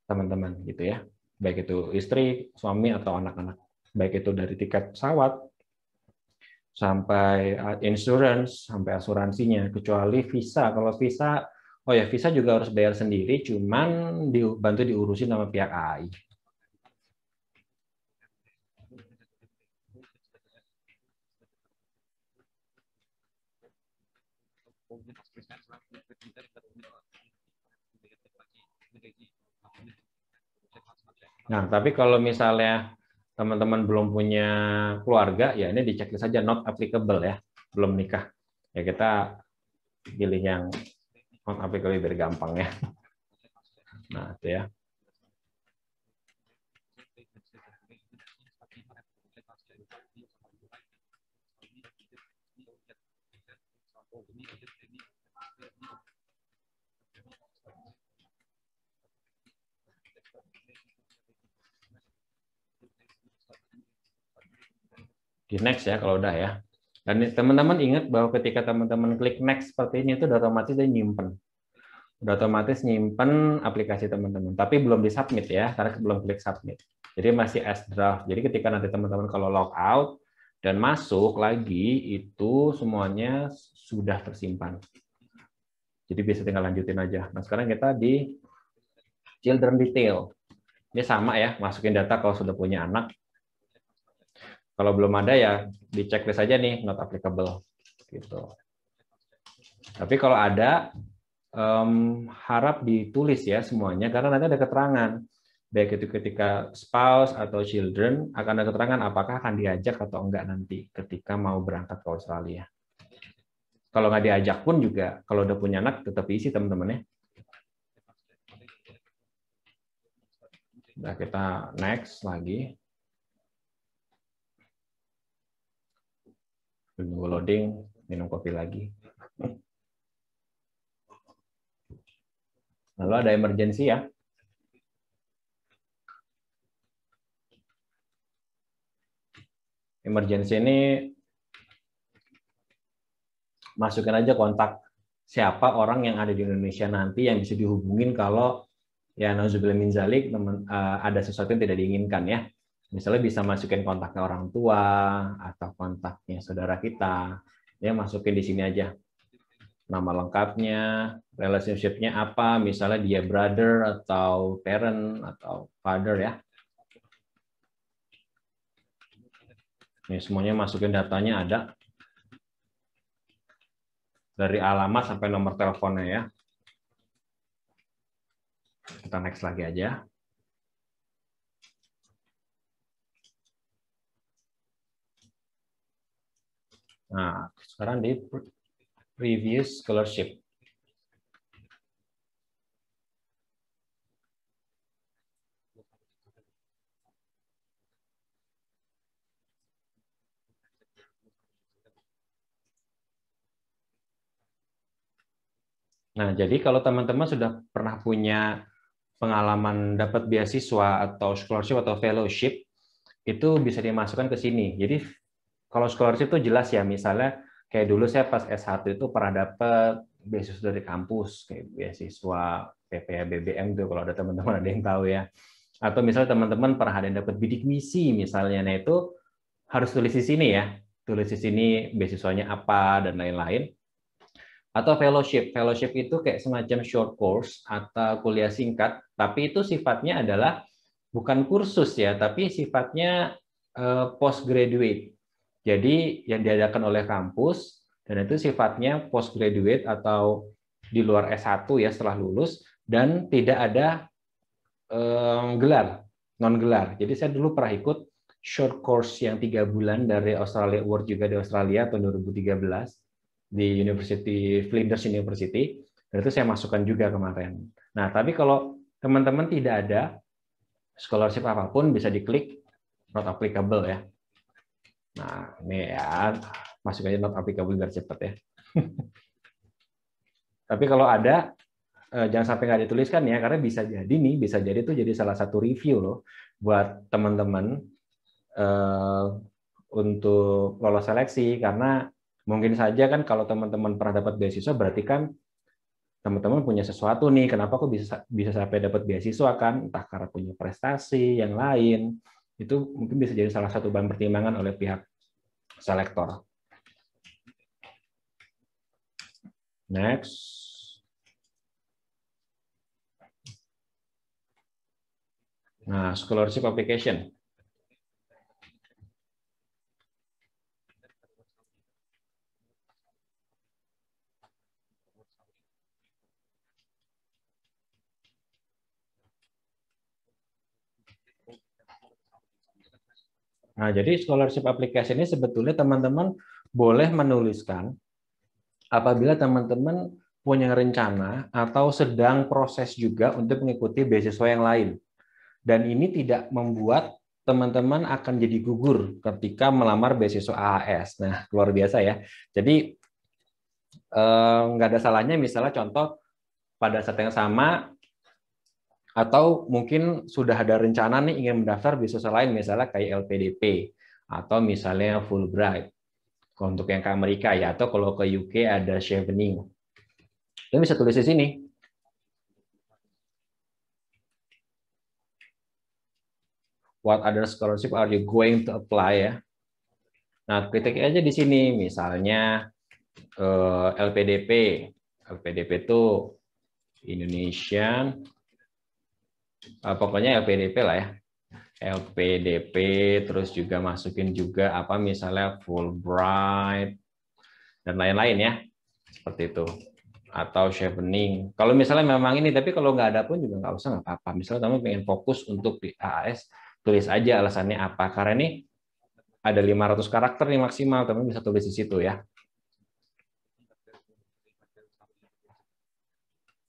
S1: teman-teman gitu ya. Baik itu istri, suami atau anak-anak. Baik itu dari tiket pesawat sampai insurance, sampai asuransinya, kecuali visa. Kalau visa, oh ya visa juga harus bayar sendiri, cuman dibantu diurusin sama pihak AI. Nah, tapi kalau misalnya teman-teman belum punya keluarga, ya ini dicek saja not applicable ya, belum nikah. Ya kita pilih yang not applicable biar gampang ya. Nah, itu ya. Di next ya kalau udah ya. Dan teman-teman ingat bahwa ketika teman-teman klik next seperti ini itu udah otomatis dia nyimpen. Udah otomatis nyimpen aplikasi teman-teman. Tapi belum disubmit ya, karena belum klik submit. Jadi masih as draft. Jadi ketika nanti teman-teman kalau log out dan masuk lagi, itu semuanya sudah tersimpan. Jadi bisa tinggal lanjutin aja. Nah sekarang kita di children detail. Ini sama ya, masukin data kalau sudah punya anak. Kalau belum ada ya di checklist aja nih, not applicable. Gitu. Tapi kalau ada, harap ditulis ya semuanya, karena nanti ada keterangan. Baik itu ketika spouse atau children, akan ada keterangan apakah akan diajak atau enggak nanti ketika mau berangkat ke Australia. Kalau nggak diajak pun juga, kalau udah punya anak, tetap isi teman-teman ya. Nah, kita next lagi. Nunggu loading, minum kopi lagi. Lalu ada emergency ya. Emergency ini masukin aja kontak siapa orang yang ada di Indonesia nanti yang bisa dihubungin kalau ya nauzubillah min zalik ada sesuatu yang tidak diinginkan ya. Misalnya bisa masukin kontaknya orang tua atau kontaknya saudara kita. Ya masukin di sini aja. Nama lengkapnya, relationship-nya apa, misalnya dia brother atau parent atau father ya. Ini semuanya masukin datanya ada. Dari alamat sampai nomor teleponnya ya. Kita next lagi aja. Nah, sekarang di previous scholarship. Nah, jadi kalau teman-teman sudah pernah punya pengalaman dapat beasiswa atau scholarship atau fellowship, itu bisa dimasukkan ke sini. Jadi kalau scholarship itu jelas ya, misalnya kayak dulu saya pas S1 itu pernah dapat beasiswa dari kampus, kayak beasiswa PPA BBM tuh kalau ada teman-teman ada yang tahu ya. Atau misalnya teman-teman pernah ada yang dapat bidik misi misalnya, nah itu harus tulis di sini ya. Tulis di sini beasiswanya apa dan lain-lain. Atau fellowship. Fellowship itu kayak semacam short course atau kuliah singkat, tapi itu sifatnya adalah bukan kursus ya, tapi sifatnya postgraduate. Jadi yang diadakan oleh kampus, dan itu sifatnya postgraduate atau di luar S1 ya setelah lulus, dan tidak ada gelar, non gelar. Jadi saya dulu pernah ikut short course yang 3 bulan dari Australia Award juga di Australia tahun 2013 di University Flinders University, dan itu saya masukkan juga kemarin. Nah, tapi kalau teman-teman tidak ada scholarship apapun, bisa diklik not applicable ya. Nah, ini ya, masuk aja not applicable biar cepat ya. Tapi kalau ada, jangan sampai nggak dituliskan ya, karena bisa jadi nih, bisa jadi itu jadi salah satu review loh buat teman-teman untuk lolos seleksi, karena mungkin saja kan kalau teman-teman pernah dapat beasiswa berarti kan teman-teman punya sesuatu nih, kenapa kok bisa sampai dapat beasiswa kan, entah karena punya prestasi yang lain, itu mungkin bisa jadi salah satu bahan pertimbangan oleh pihak selektor. Next. Nah, scholarship application. Nah, jadi scholarship application ini sebetulnya teman-teman boleh menuliskan apabila teman-teman punya rencana atau sedang proses juga untuk mengikuti beasiswa yang lain. Dan ini tidak membuat teman-teman akan jadi gugur ketika melamar beasiswa AAS. Nah, luar biasa ya. Jadi nggak ada salahnya misalnya contoh pada saat yang sama atau mungkin sudah ada rencana nih ingin mendaftar beasiswa lain misalnya kayak LPDP atau misalnya Fulbright untuk yang ke Amerika ya, atau kalau ke UK ada Chevening. Kita bisa tulis di sini. What other scholarship are you going to apply ya? Nah, ketik aja di sini misalnya LPDP. LPDP itu Indonesian, pokoknya LPDP lah ya. LPDP, terus juga masukin juga apa misalnya Fulbright dan lain-lain ya, seperti itu. Atau Chevening. Kalau misalnya memang ini, tapi kalau nggak ada pun juga nggak usah, nggak apa-apa. Misalnya kamu pengen fokus untuk di AAS, tulis aja alasannya apa. Karena ini ada 500 karakter nih maksimal, teman bisa tulis di situ ya.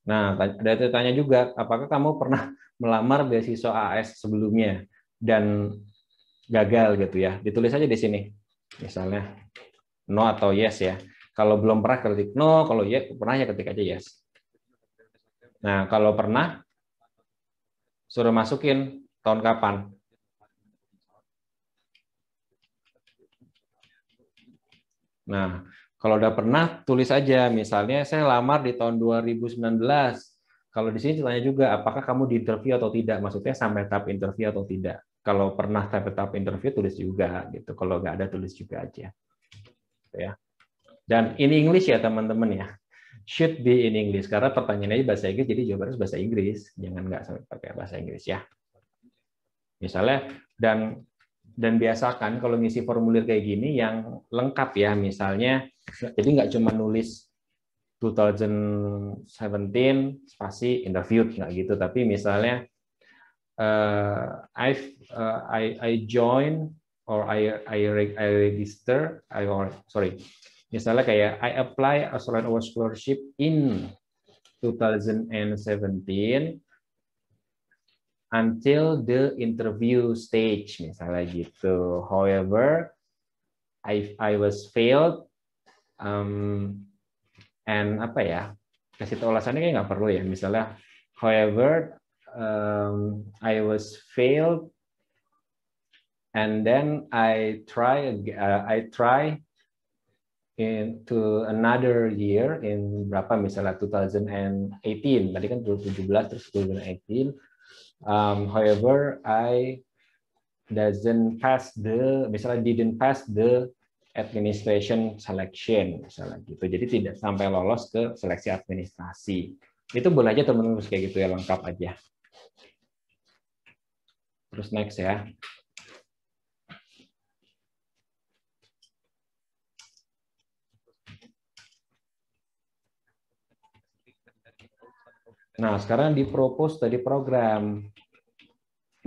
S1: Nah, ada tanya juga, apakah kamu pernah melamar beasiswa AAS sebelumnya dan gagal gitu ya? Ditulis aja di sini. Misalnya no atau yes ya. Kalau belum pernah ketik no, kalau ya pernah ya ketik aja yes. Nah, kalau pernah suruh masukin tahun kapan. Nah, kalau udah pernah tulis aja, misalnya saya lamar di tahun 2019. Kalau di sini ditanya juga, apakah kamu di interview atau tidak? Maksudnya sampai tahap interview atau tidak? Kalau pernah sampai tahap interview tulis juga, gitu. Kalau nggak ada tulis juga aja, ya. Dan in English ya teman-teman ya, should be in English karena pertanyaannya bahasa Inggris, jadi jawabannya bahasa Inggris. Jangan nggak sampai pakai bahasa Inggris ya. Misalnya dan biasakan kalau ngisi formulir kayak gini yang lengkap ya, misalnya jadi nggak cuma nulis 2017 spasi interview nggak gitu, tapi misalnya I join or I register misalnya kayak I apply Australian Award Scholarship in 2017 until the interview stage misalnya gitu. However, I was failed and apa ya, kasih tahu alasannya kayak nggak perlu ya. Misalnya, however, I was failed and then I try into another year in berapa misalnya 2018. Tadi kan 2017 terus 2018. However, I didn't pass the administration selection misalnya gitu. Jadi tidak sampai lolos ke seleksi administrasi. Itu boleh aja teman-teman kayak gitu ya, lengkap aja. Terus next ya. Nah, sekarang di propose tadi program.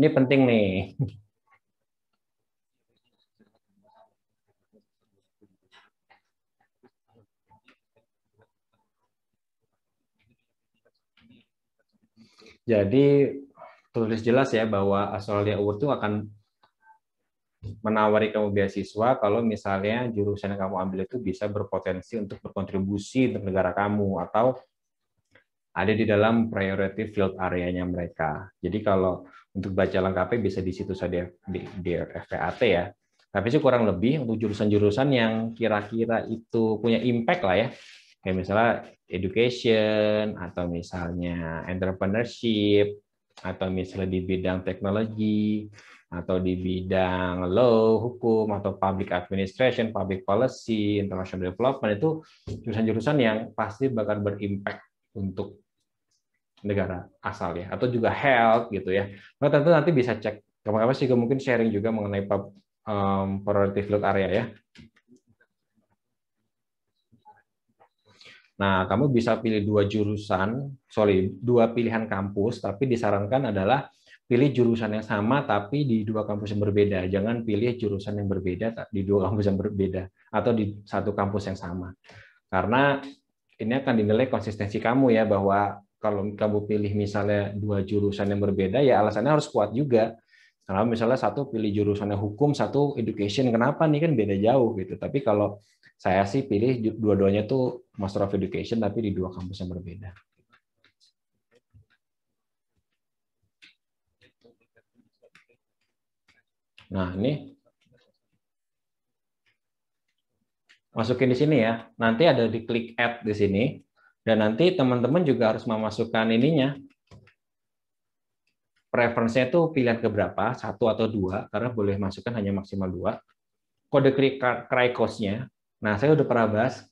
S1: Ini penting nih. Jadi tulis jelas ya bahwa Australia Award itu akan menawari kamu beasiswa kalau misalnya jurusan yang kamu ambil itu bisa berpotensi untuk berkontribusi untuk negara kamu atau ada di dalam priority field area-nya mereka. Jadi kalau untuk baca lengkapnya bisa di situ saja di FPAT ya. Tapi sih kurang lebih untuk jurusan-jurusan yang kira-kira itu punya impact lah ya. Kayak misalnya education atau misalnya entrepreneurship atau misalnya di bidang teknologi atau di bidang law, hukum atau public administration, public policy, international development itu jurusan-jurusan yang pasti bakal berimpact untuk negara asal ya, atau juga health gitu ya. Nah, tentu nanti bisa cek. Kapan-kapan sih mungkin sharing juga mengenai priority field area ya. Nah, kamu bisa pilih dua pilihan kampus, tapi disarankan adalah pilih jurusan yang sama tapi di dua kampus yang berbeda. Jangan pilih jurusan yang berbeda di dua kampus yang berbeda atau di satu kampus yang sama. Karena ini akan dinilai konsistensi kamu ya, bahwa kalau kamu pilih misalnya dua jurusan yang berbeda ya alasannya harus kuat juga. Kalau misalnya satu pilih jurusannya hukum, satu education, kenapa nih, kan beda jauh gitu. Tapi kalau saya sih pilih dua-duanya tuh Master of Education tapi di dua kampus yang berbeda. Nah, ini masukin di sini ya. Nanti ada di klik add di sini dan nanti teman-teman juga harus memasukkan ininya. Preferensinya itu pilihan keberapa, satu atau dua, karena boleh masukkan hanya maksimal dua. Kode Craigcos-nya. Nah, saya udah pernah bahas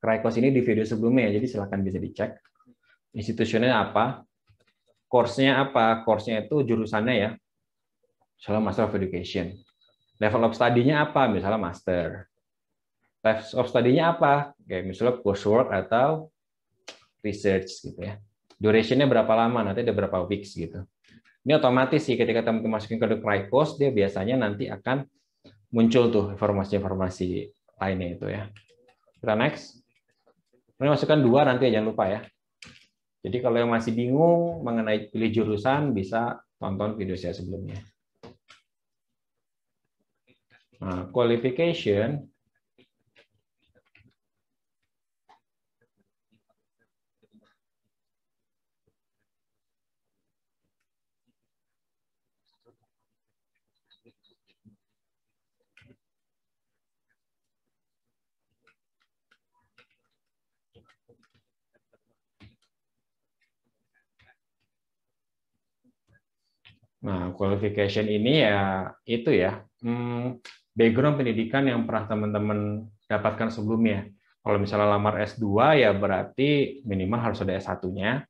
S1: Craigcos ini di video sebelumnya, jadi silakan bisa dicek. Institusinya apa, course-nya apa, course-nya itu jurusannya ya, misalnya Master of Education. Level of study-nya apa, misalnya Master. Level of study-nya apa, kayak misalnya coursework atau research gitu ya. Duration-nya berapa lama, nanti ada berapa weeks gitu. Ini otomatis sih ketika teman-teman masukin kode Craigcos, dia biasanya nanti akan muncul tuh informasi-informasi lainnya itu ya. Kita next. Ini masukkan dua nanti jangan lupa ya. Jadi kalau yang masih bingung mengenai pilih jurusan bisa tonton video saya sebelumnya. Nah, qualification Nah, qualification ini ya itu ya, background pendidikan yang pernah teman-teman dapatkan sebelumnya. Kalau misalnya lamar S2 ya berarti minimal harus ada S1-nya.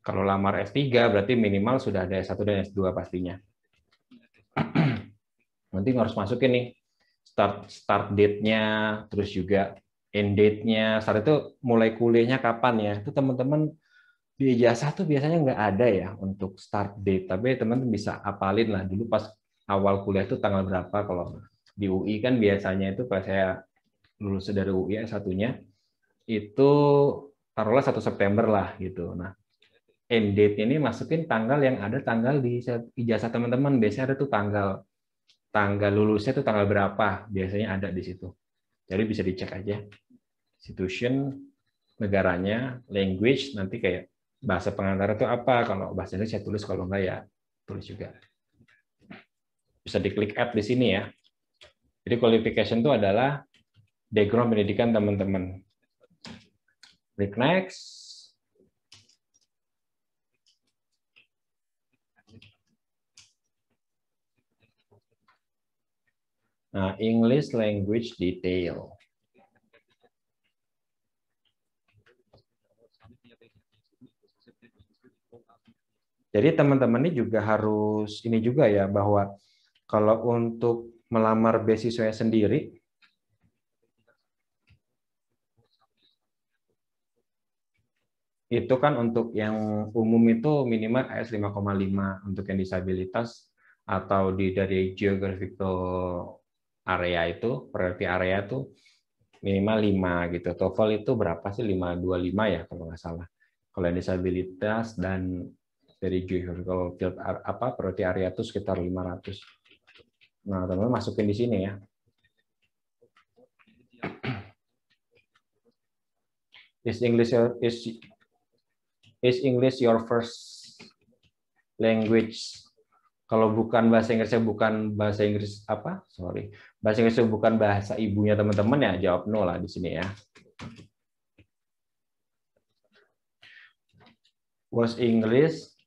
S1: Kalau lamar S3 berarti minimal sudah ada S1 dan S2 pastinya. Nanti harus masukin nih start date-nya, terus juga end date-nya. Start itu mulai kuliahnya kapan ya. Itu teman-teman di ijazah tuh biasanya nggak ada ya untuk start date, tapi teman-teman bisa apalin lah dulu pas awal kuliah itu tanggal berapa. Kalau di UI kan biasanya itu pas saya lulus dari UI satunya itu taruhlah 1 September lah gitu. Nah, end date ini masukin tanggal yang ada tanggal di ijazah teman-teman. Biasanya ada tuh tanggal tanggal lulusnya tuh tanggal berapa, biasanya ada di situ. Jadi bisa dicek aja. Institution, negaranya, language, nanti kayak bahasa pengantar itu apa, kalau bahasa Indonesia saya tulis, kalau enggak ya tulis juga. Bisa diklik add di sini ya. Jadi qualification itu adalah background pendidikan teman-teman. Klik next. Nah, English language detail. Jadi teman-teman ini juga harus ini juga ya, bahwa kalau untuk melamar beasiswa sendiri, itu kan untuk yang umum itu minimal IELTS 5,5, untuk yang disabilitas atau dari geographical area itu, priority area itu minimal 5 gitu. TOEFL itu berapa sih? 525 ya kalau nggak salah. Kalau yang disabilitas dan dari geographical field priority area itu sekitar 500. Nah, teman-teman masukin di sini ya. Is English your first language? Kalau bukan bahasa Inggrisnya bukan bahasa Inggris apa? Sorry. Bahasa Inggrisnya bukan bahasa ibunya teman-teman ya, jawab no lah di sini ya. Was English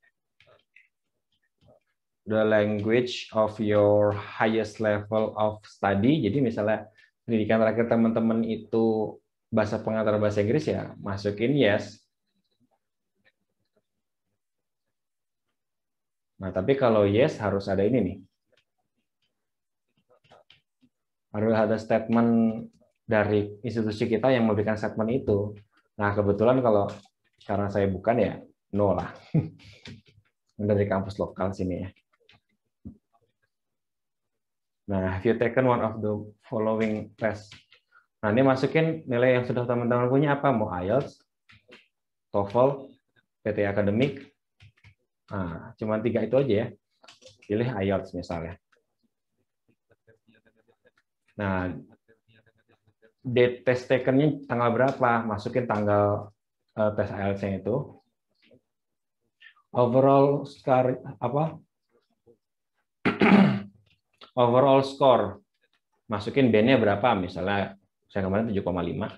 S1: the language of your highest level of study? Jadi misalnya pendidikan terakhir teman-teman itu bahasa pengantar bahasa Inggris ya, masukin yes. Nah, tapi kalau yes harus ada ini nih. Harus ada statement dari institusi kita yang memberikan statement itu. Nah, kebetulan kalau karena saya bukan ya, no lah. Dari kampus lokal sini ya. Nah, have you taken one of the following test? Nah, ini masukin nilai yang sudah teman-teman punya apa? Mau IELTS, TOEFL, PT Akademik. Nah, cuma 3 itu aja ya. Pilih IELTS misalnya. Nah, date test taken-nya tanggal berapa? Masukin tanggal tes IELTS-nya itu. Overall score apa? Overall score. Masukin band-nya berapa? Misalnya saya kemarin 7,5.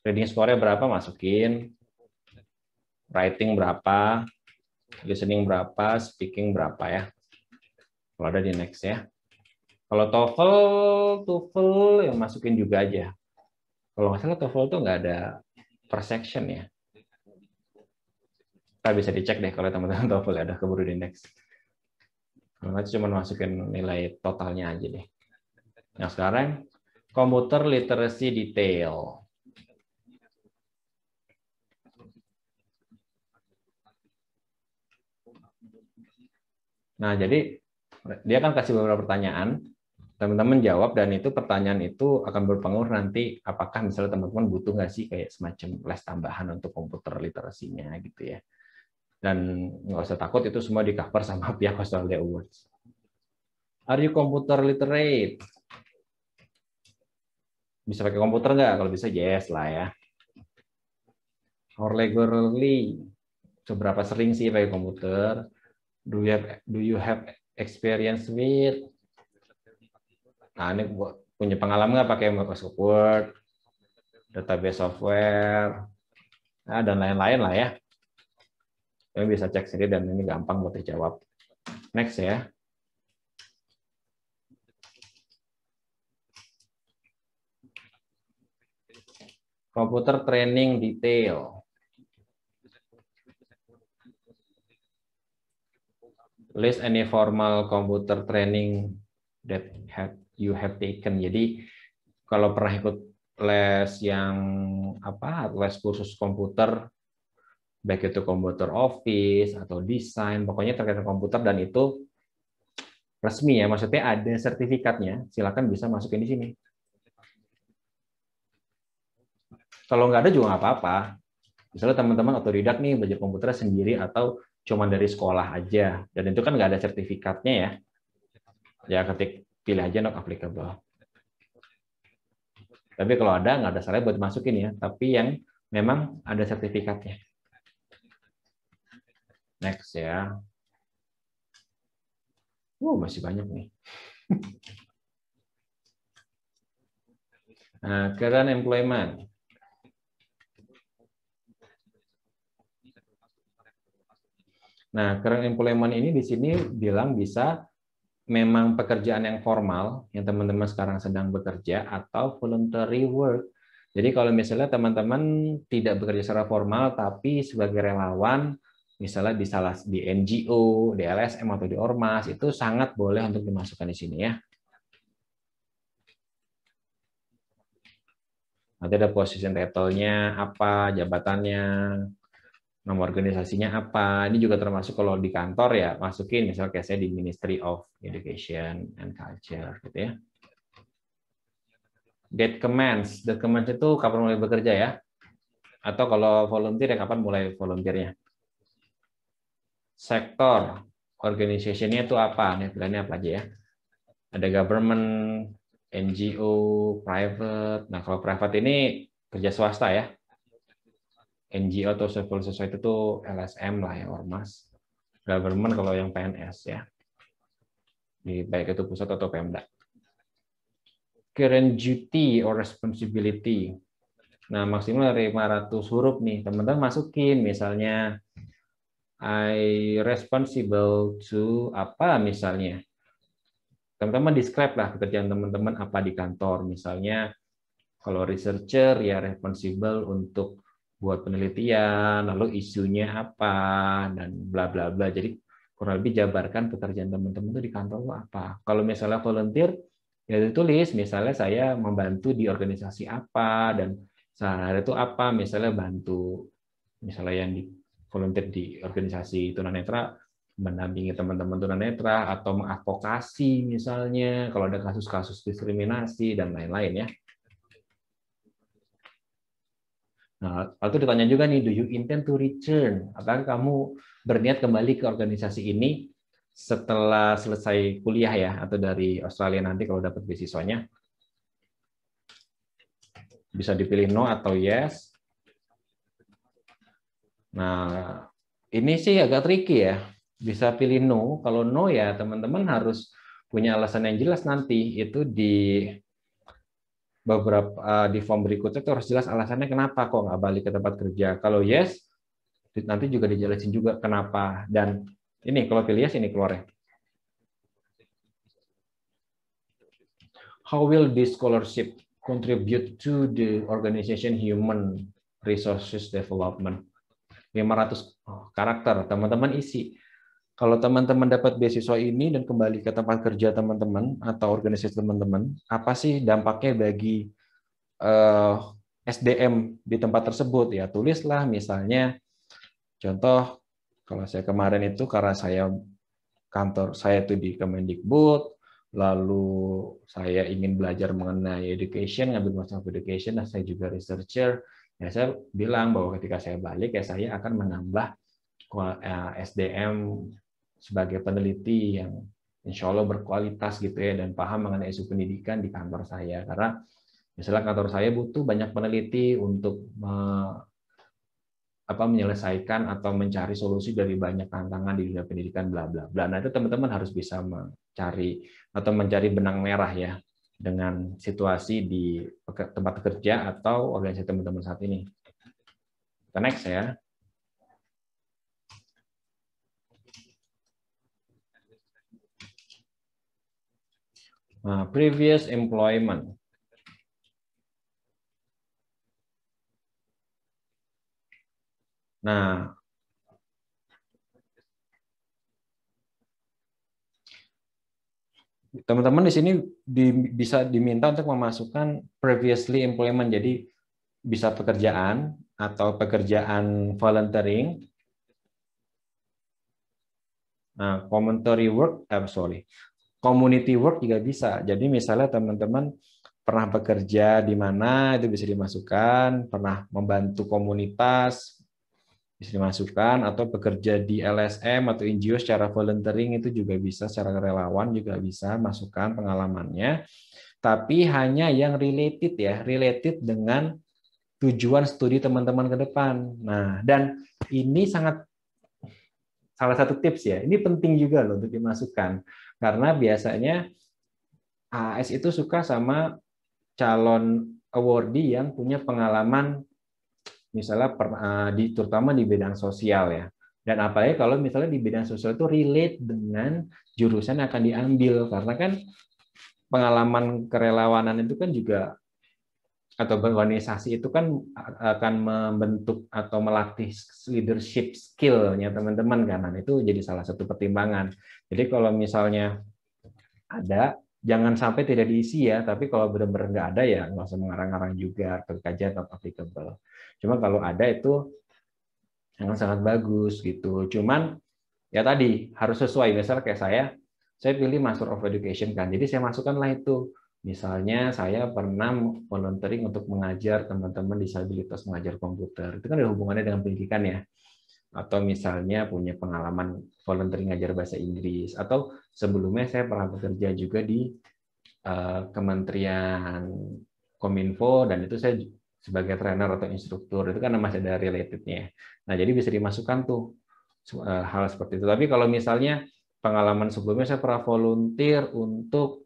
S1: Reading score-nya berapa? Masukin. Writing berapa? Listening berapa? Speaking berapa ya? Kalau ada di next ya. Kalau TOEFL yang masukin juga aja. Kalau nggak salah TOEFL tuh nggak ada per section ya. Kita bisa dicek deh kalau teman-teman TOEFL ada keburu di next. Kalau nggak cuma masukin nilai totalnya aja deh. Nah sekarang computer literacy detail. Nah jadi dia kan kasih beberapa pertanyaan. Teman-teman jawab dan itu pertanyaan itu akan berpengaruh nanti apakah misalnya teman-teman butuh nggak sih kayak semacam les tambahan untuk komputer literasinya gitu ya. Dan nggak usah takut itu semua di cover sama pihak Australia Awards. Are you computer literate? Bisa pakai komputer nggak? Kalau bisa yes lah ya. How regularly? Seberapa sering sih pakai komputer? Do you have experience with? Nah ini punya pengalaman nggak pakai Microsoft Word, database software, nah, dan lain-lain lah ya. Kalian bisa cek sendiri dan ini gampang buat dijawab. Next ya. Computer training detail. List any formal computer training that you have taken. Jadi kalau pernah ikut les yang les khusus komputer, baik itu komputer office atau desain, pokoknya terkait komputer dan itu resmi ya, maksudnya ada sertifikatnya, silakan bisa masukin di sini. Kalau nggak ada juga nggak apa-apa. Misalnya teman-teman otodidak nih belajar komputer sendiri atau cuma dari sekolah aja, dan itu kan nggak ada sertifikatnya ya. Ya ketik pilih aja not applicable. Tapi kalau ada nggak ada salahnya buat masukin ya, tapi yang memang ada sertifikatnya. Next ya. Masih banyak nih. Nah, current employment. Nah, current employment ini di sini bilang bisa memang pekerjaan yang formal yang teman-teman sekarang sedang bekerja atau voluntary work. Jadi kalau misalnya teman-teman tidak bekerja secara formal tapi sebagai relawan, misalnya di NGO, di LSM atau di Ormas, itu sangat boleh untuk dimasukkan di sini ya. Nanti ada position title-nya, apa, jabatannya, Nama organisasinya apa. Ini juga termasuk kalau di kantor ya, masukin misalnya kayak saya di Ministry of Education and Culture gitu ya. Date commence. Date commence itu kapan mulai bekerja ya? Atau kalau volunteer ya kapan mulai volunteernya? Sektor organization-nya itu apa? Nih pilihannya apa aja ya? Ada government, NGO, private. Nah, kalau private ini kerja swasta ya. NGO atau civil society itu LSM lah ya, ormas. Government kalau yang PNS ya. Baik itu pusat atau Pemda. Current duty or responsibility. Nah, maksimal 500 huruf nih. Teman-teman masukin misalnya I responsible to apa misalnya. Teman-teman describe lah pekerjaan teman-teman apa di kantor. Misalnya kalau researcher ya responsible untuk buat penelitian, lalu isunya apa dan bla bla bla. Jadi kurang lebih jabarkan pekerjaan teman-teman itu di kantor itu apa. Kalau misalnya volunteer ya ditulis misalnya saya membantu di organisasi apa dan sehari itu apa, misalnya bantu misalnya yang di volunteer di organisasi tunanetra mendampingi teman-teman tunanetra atau mengadvokasi misalnya kalau ada kasus-kasus diskriminasi dan lain-lain ya. Nah, lalu ditanya juga nih, do you intend to return? Apakah kamu berniat kembali ke organisasi ini setelah selesai kuliah ya, atau dari Australia nanti kalau dapat beasiswanya? Bisa dipilih no atau yes. Nah, ini sih agak tricky ya. Bisa pilih no. Kalau no ya teman-teman harus punya alasan yang jelas nanti. Itu di beberapa di form berikutnya itu harus jelas alasannya kenapa kok nggak balik ke tempat kerja. Kalau yes, nanti juga dijelasin juga kenapa. Dan ini kalau pilih yes ini keluarnya. How will this scholarship contribute to the organization human resources development? 500 karakter, teman-teman isi. Kalau teman-teman dapat beasiswa ini dan kembali ke tempat kerja teman-teman atau organisasi teman-teman, apa sih dampaknya bagi SDM di tempat tersebut? Ya, tulislah misalnya, contoh, kalau saya kemarin itu karena saya kantor saya itu di Kemendikbud, lalu saya ingin belajar mengenai education, ngambil master of education, dan saya juga researcher, ya saya bilang bahwa ketika saya balik ya saya akan menambah SDM sebagai peneliti yang insya Allah berkualitas gitu ya dan paham mengenai isu pendidikan di kantor saya, karena misalnya kantor saya butuh banyak peneliti untuk menyelesaikan atau mencari solusi dari banyak tantangan di dunia pendidikan bla bla bla. Nah, itu teman-teman harus bisa mencari atau mencari benang merah ya dengan situasi di tempat kerja atau organisasi teman-teman saat ini. Kita next ya. Nah, previous employment. Nah, teman-teman di sini bisa diminta untuk memasukkan previously employment, jadi bisa pekerjaan atau pekerjaan volunteering. Nah, community work juga bisa. Jadi misalnya teman-teman pernah bekerja di mana itu bisa dimasukkan, pernah membantu komunitas bisa dimasukkan, atau bekerja di LSM atau NGO secara volunteering itu juga bisa, secara relawan juga bisa masukkan pengalamannya. Tapi hanya yang related ya, related dengan tujuan studi teman-teman ke depan. Nah, dan ini salah satu tips ya, ini penting juga loh untuk dimasukkan. Karena biasanya AS itu suka sama calon awardee yang punya pengalaman misalnya terutama di bidang sosial ya. Dan apalagi kalau misalnya di bidang sosial itu relate dengan jurusan yang akan diambil, karena kan pengalaman kerelawanan itu kan juga atau berorganisasi itu kan akan membentuk atau melatih leadership skill-nya teman-teman kan. Nah, itu jadi salah satu pertimbangan. Jadi kalau misalnya ada, jangan sampai tidak diisi ya, tapi kalau benar-benar nggak ada ya nggak usah mengarang-arang juga ke kajian atau applicable. Cuma kalau ada itu sangat bagus gitu. Cuman ya tadi harus sesuai. Misalnya kayak saya pilih Master of Education kan. Jadi saya masukkanlah itu. Misalnya saya pernah volunteering untuk mengajar teman-teman disabilitas mengajar komputer. Itu kan ada hubungannya dengan pendidikan ya. Atau misalnya punya pengalaman volunteering ngajar bahasa Inggris. Atau sebelumnya saya pernah bekerja juga di Kementerian Kominfo dan itu saya sebagai trainer atau instruktur itu kan masih ada relatednya. Nah jadi bisa dimasukkan tuh hal seperti itu. Tapi kalau misalnya pengalaman sebelumnya saya pernah volunteer untuk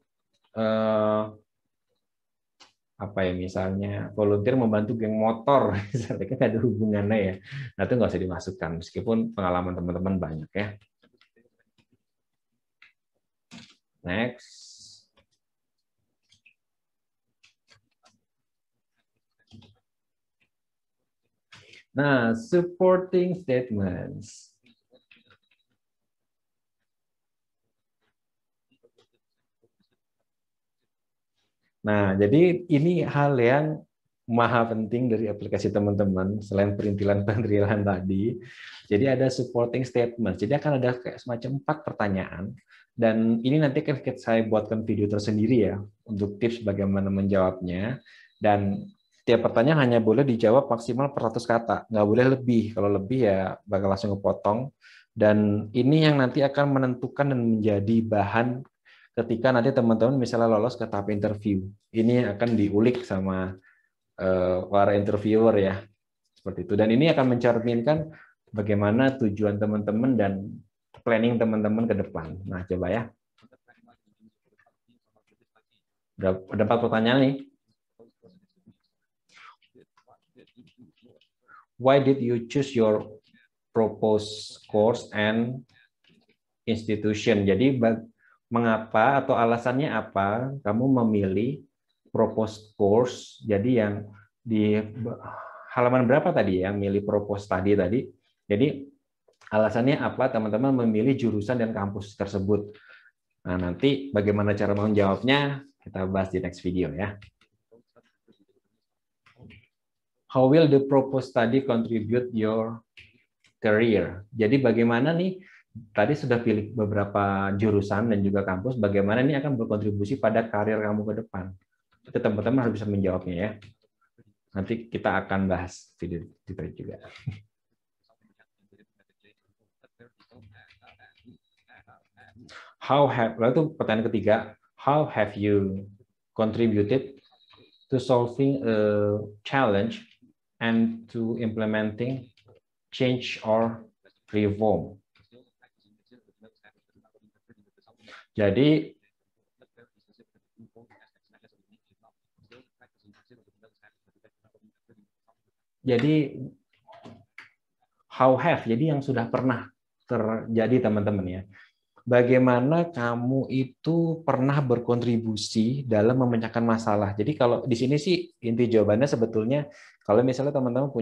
S1: apa ya misalnya volunteer membantu geng motor, misalnya kan ada hubungannya ya. Nah itu nggak usah dimasukkan meskipun pengalaman teman-teman banyak ya. Next. Nah, supporting statements. Nah, jadi ini hal yang maha penting dari aplikasi teman-teman selain perintilan-perintilan tadi. Jadi ada supporting statement. Jadi akan ada kayak semacam 4 pertanyaan dan ini nanti akan saya buatkan video tersendiri ya untuk tips bagaimana menjawabnya dan tiap pertanyaan hanya boleh dijawab maksimal per 100 kata, nggak boleh lebih. Kalau lebih ya bakal langsung kepotong. Dan ini yang nanti akan menentukan dan menjadi bahan ketika nanti teman-teman misalnya lolos ke tahap interview. Ini akan diulik sama para interviewer ya. Seperti itu. Dan ini akan mencerminkan bagaimana tujuan teman-teman dan planning teman-teman ke depan. Nah, coba ya. Ada 4 pertanyaan nih. Why did you choose your proposed course and institution? Jadi mengapa atau alasannya apa kamu memilih proposed course? Jadi yang di halaman berapa tadi yang milih proposed tadi? Jadi alasannya apa teman-teman memilih jurusan dan kampus tersebut? Nah, nanti bagaimana cara menjawabnya kita bahas di next video ya. How will the proposed study contribute your career? Jadi bagaimana nih, tadi sudah pilih beberapa jurusan dan juga kampus, bagaimana ini akan berkontribusi pada karir kamu ke depan? Itu teman-teman harus bisa menjawabnya ya. Nanti kita akan bahas video itu juga. Lalu itu pertanyaan ketiga, how have you contributed to solving a challenge and to implementing change or reform? Jadi how have, jadi yang sudah pernah terjadi teman-teman ya. Bagaimana kamu itu pernah berkontribusi dalam memecahkan masalah. Jadi kalau di sini sih inti jawabannya sebetulnya kalau misalnya teman-teman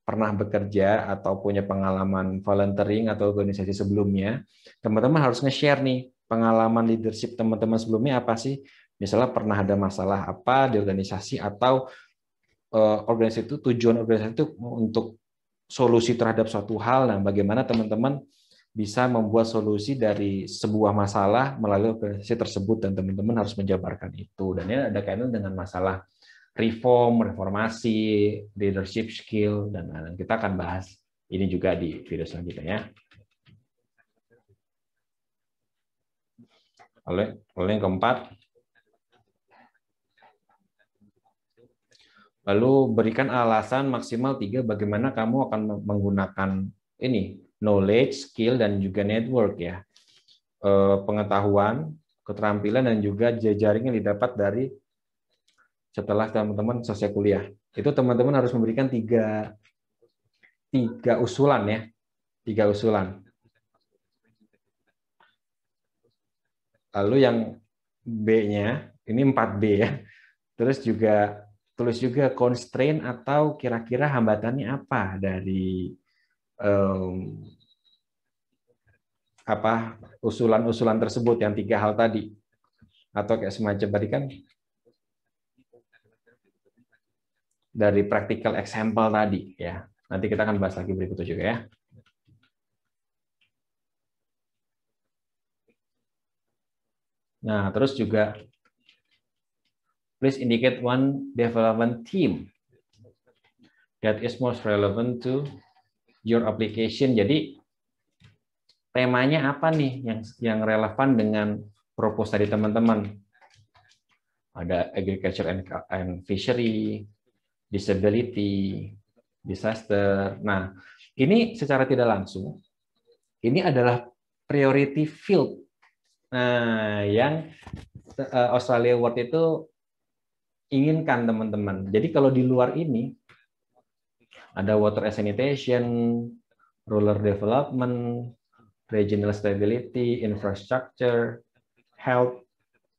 S1: pernah bekerja atau punya pengalaman volunteering atau organisasi sebelumnya, teman-teman harus nge-share nih pengalaman leadership teman-teman sebelumnya apa sih? Misalnya pernah ada masalah apa di organisasi atau organisasi itu tujuan organisasi itu untuk solusi terhadap suatu hal. Nah, bagaimana teman-teman bisa membuat solusi dari sebuah masalah melalui organisasi tersebut dan teman-teman harus menjabarkan itu. Dan ini ada kaitan dengan masalah reformasi, leadership skill dan kita akan bahas ini juga di video selanjutnya ya. Lalu yang keempat, lalu berikan alasan maksimal 3 bagaimana kamu akan menggunakan ini knowledge, skill, dan juga network ya. Pengetahuan, keterampilan, dan juga jejaring yang didapat dari setelah teman-teman selesai kuliah. Itu teman-teman harus memberikan tiga usulan ya. 3 usulan. Lalu yang B-nya, ini 4B ya. Terus juga tulis juga constraint atau kira-kira hambatannya apa dari usulan-usulan tersebut yang 3 hal tadi atau kayak semacam tadi kan dari practical example tadi ya. Nanti kita akan bahas lagi berikutnya juga ya. Nah, terus juga please indicate one development theme that is most relevant to your application. Jadi temanya apa nih yang relevan dengan propose tadi teman-teman? Ada agriculture and fishery, disability, disaster. Nah, ini secara tidak langsung ini adalah priority field. Nah, yang Australia Award itu inginkan teman-teman. Jadi kalau di luar ini ada water and sanitation, rural development, regional stability, infrastructure, health,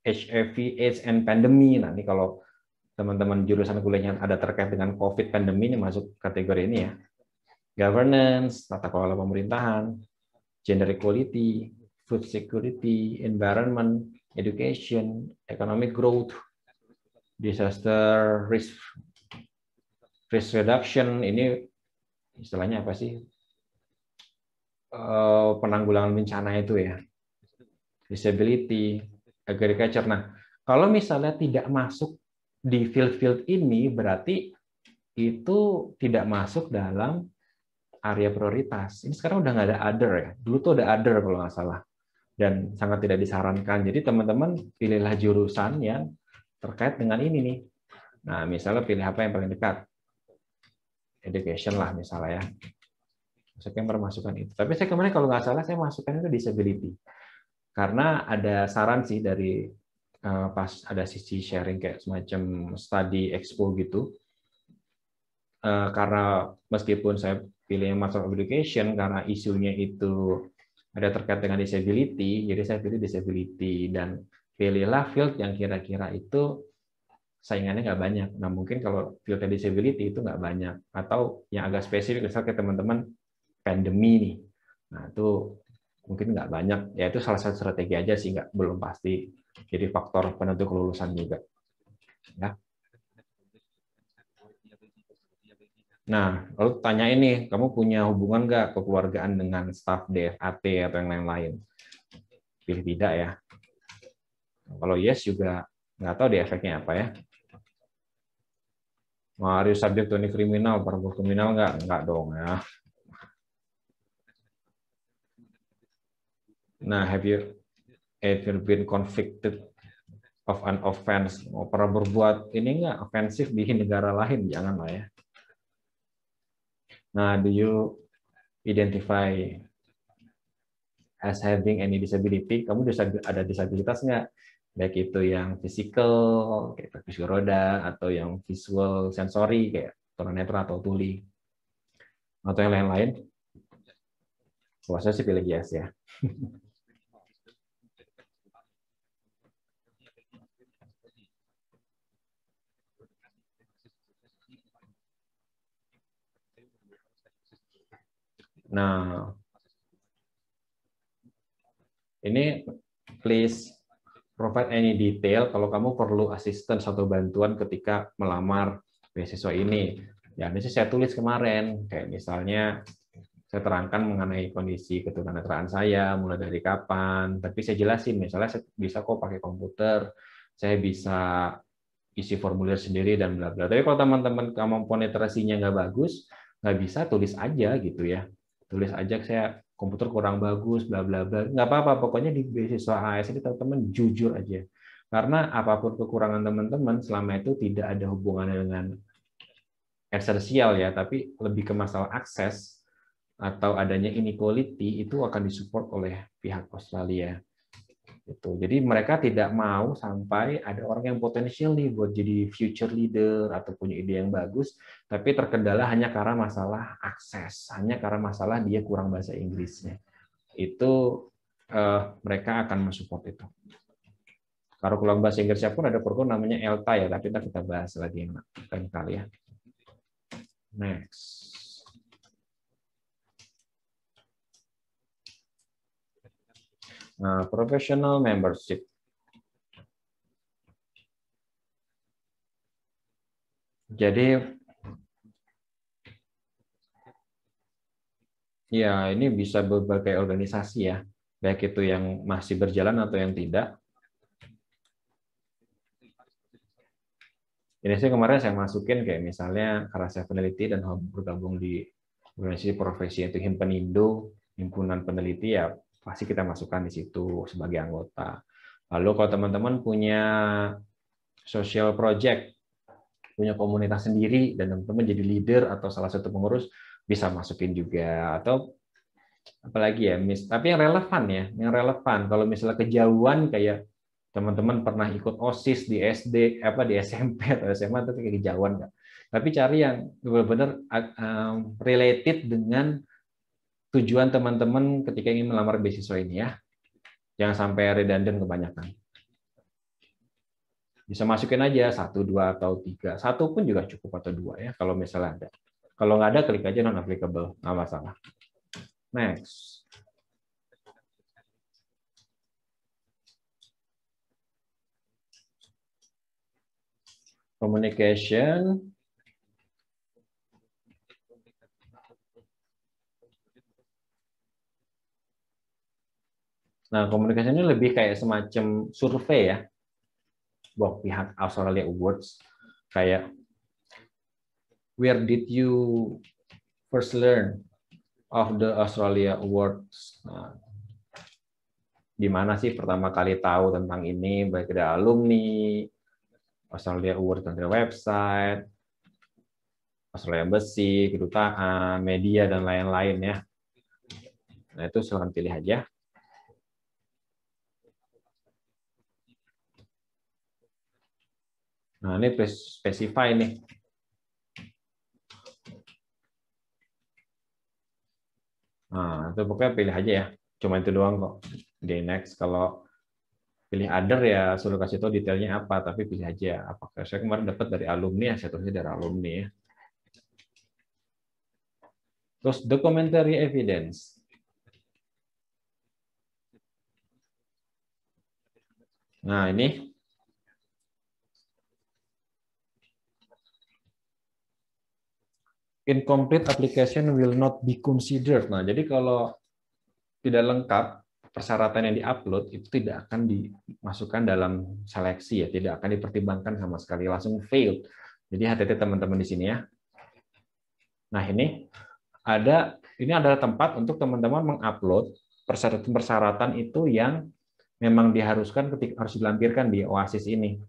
S1: HIV/AIDS and pandemi. Nah, ini kalau teman-teman jurusan kuliahnya ada terkait dengan COVID pandemi ini masuk kategori ini ya. Governance, tata kelola pemerintahan, gender equality, food security, environment, education, economic growth, disaster risk reduction, ini istilahnya apa sih? Penanggulangan bencana itu ya. Disability, agriculture. Nah, kalau misalnya tidak masuk di field-field ini, berarti itu tidak masuk dalam area prioritas. Ini sekarang udah nggak ada other ya. Dulu tuh ada other kalau nggak salah. Dan sangat tidak disarankan. Jadi teman-teman pilihlah jurusan yang terkait dengan ini nih. Nah, misalnya pilih apa yang paling dekat. Education lah misalnya ya. Saya masukkan itu. Tapi saya kemarin kalau nggak salah saya masukkan itu disability. Karena ada saran sih dari pas ada sisi sharing kayak semacam study expo gitu. Karena meskipun saya pilih Master of Education karena isunya itu ada terkait dengan disability, jadi saya pilih disability dan pilihlah field yang kira-kira itu saingannya nggak banyak. Nah mungkin kalau field disability itu nggak banyak atau yang agak spesifik misalnya teman-teman pandemi nih, nah itu mungkin nggak banyak. Ya itu salah satu strategi aja sih, nggak belum pasti. Jadi faktor penentu kelulusan juga. Ya. Nah, lalu tanya ini, kamu punya hubungan nggak kekeluargaan dengan staf DFAT atau yang lain-lain? Pilih tidak ya. Kalau yes juga nggak tahu deh efeknya apa ya. Are you subject to any kriminal, perbuatan kriminal nggak dong ya. Nah, have you ever been convicted of an offense? Mau pernah berbuat ini nggak ofensif di negara lain? Jangan lah ya. Nah, do you identify as having any disability? Kamu ada disabilitas nggak? Baik itu yang fisikal, kayak kursi roda, atau yang visual sensori, kayak tunanetra atau tuli, atau yang lain-lain. Kalau saya sih pilih yes ya. Nah, ini please provide any detail kalau kamu perlu assistance atau bantuan ketika melamar beasiswa ini. Ya, ini saya tulis kemarin, kayak misalnya saya terangkan mengenai kondisi ketunanetraan saya, mulai dari kapan, tapi saya jelasin, misalnya saya bisa kok pakai komputer, saya bisa isi formulir sendiri dan bla bla. Tapi kalau teman-teman kemampuan literasinya nggak bagus, nggak bisa tulis aja gitu ya. Tulis aja saya komputer kurang bagus, bla bla bla. Nggak apa-apa, pokoknya di beasiswa AS ini teman-teman jujur aja. Karena apapun kekurangan teman-teman, selama itu tidak ada hubungannya dengan esensial ya, tapi lebih ke masalah akses atau adanya inequality itu akan disupport oleh pihak Australia. Itu. Jadi mereka tidak mau sampai ada orang yang potensial nih buat jadi future leader atau punya ide yang bagus, tapi terkendala hanya karena masalah akses, hanya karena masalah dia kurang bahasa Inggrisnya. Itu mereka akan mensupport itu. Kalau kurang bahasa Inggrisnya pun ada program namanya ELTA ya, tapi kita bahas lagi yang lain kali ya. Next. Nah, professional membership. Jadi Ya, ini bisa berbagai organisasi ya, baik itu yang masih berjalan atau yang tidak. Ini sih kemarin saya masukin kayak misalnya karena saya peneliti dan bergabung di organisasi profesi yaitu Himpenindo, himpunan peneliti ya pasti kita masukkan di situ sebagai anggota. Lalu kalau teman-teman punya social project, punya komunitas sendiri dan teman-teman jadi leader atau salah satu pengurus bisa masukin juga atau apalagi ya tapi yang relevan ya yang relevan kalau misalnya kejauhan kayak teman-teman pernah ikut OSIS di SD apa di SMP atau SMA tapi kayak kejauhan nggak tapi cari yang benar-benar related dengan tujuan teman-teman ketika ingin melamar beasiswa ini ya jangan sampai redundant kebanyakan bisa masukin aja 1, 2, atau 3 satu pun juga cukup atau 2 ya kalau misalnya ada kalau nggak ada klik aja non applicable nggak masalah next. Communication. Nah, komunikasi ini lebih kayak semacam survei ya, buat pihak Australia Awards. Kayak, where did you first learn of the Australia Awards? Nah, di mana sih pertama kali tahu tentang ini, baik dari alumni, Australia Awards dari website, Australia Embassy, kedutaan, media, dan lain-lain ya. Nah, itu silahkan pilih aja. Nah, ini specify nih. Nah, itu pokoknya pilih aja ya. Cuma itu doang kok. Di next, kalau pilih other ya suruh kasih tahu detailnya apa, tapi pilih aja. Apakah saya kemarin dapat dari alumni ya, saya tulisnya dari alumni ya. Terus documentary evidence. Nah, ini incomplete application will not be considered. Nah, jadi kalau tidak lengkap persyaratan yang diupload itu tidak akan dimasukkan dalam seleksi ya, tidak akan dipertimbangkan sama sekali, langsung failed. Jadi hati-hati teman-teman di sini ya. Nah, ini adalah tempat untuk teman-teman mengupload persyaratan-persyaratan itu yang memang diharuskan ketika harus dilampirkan di Oasis ini.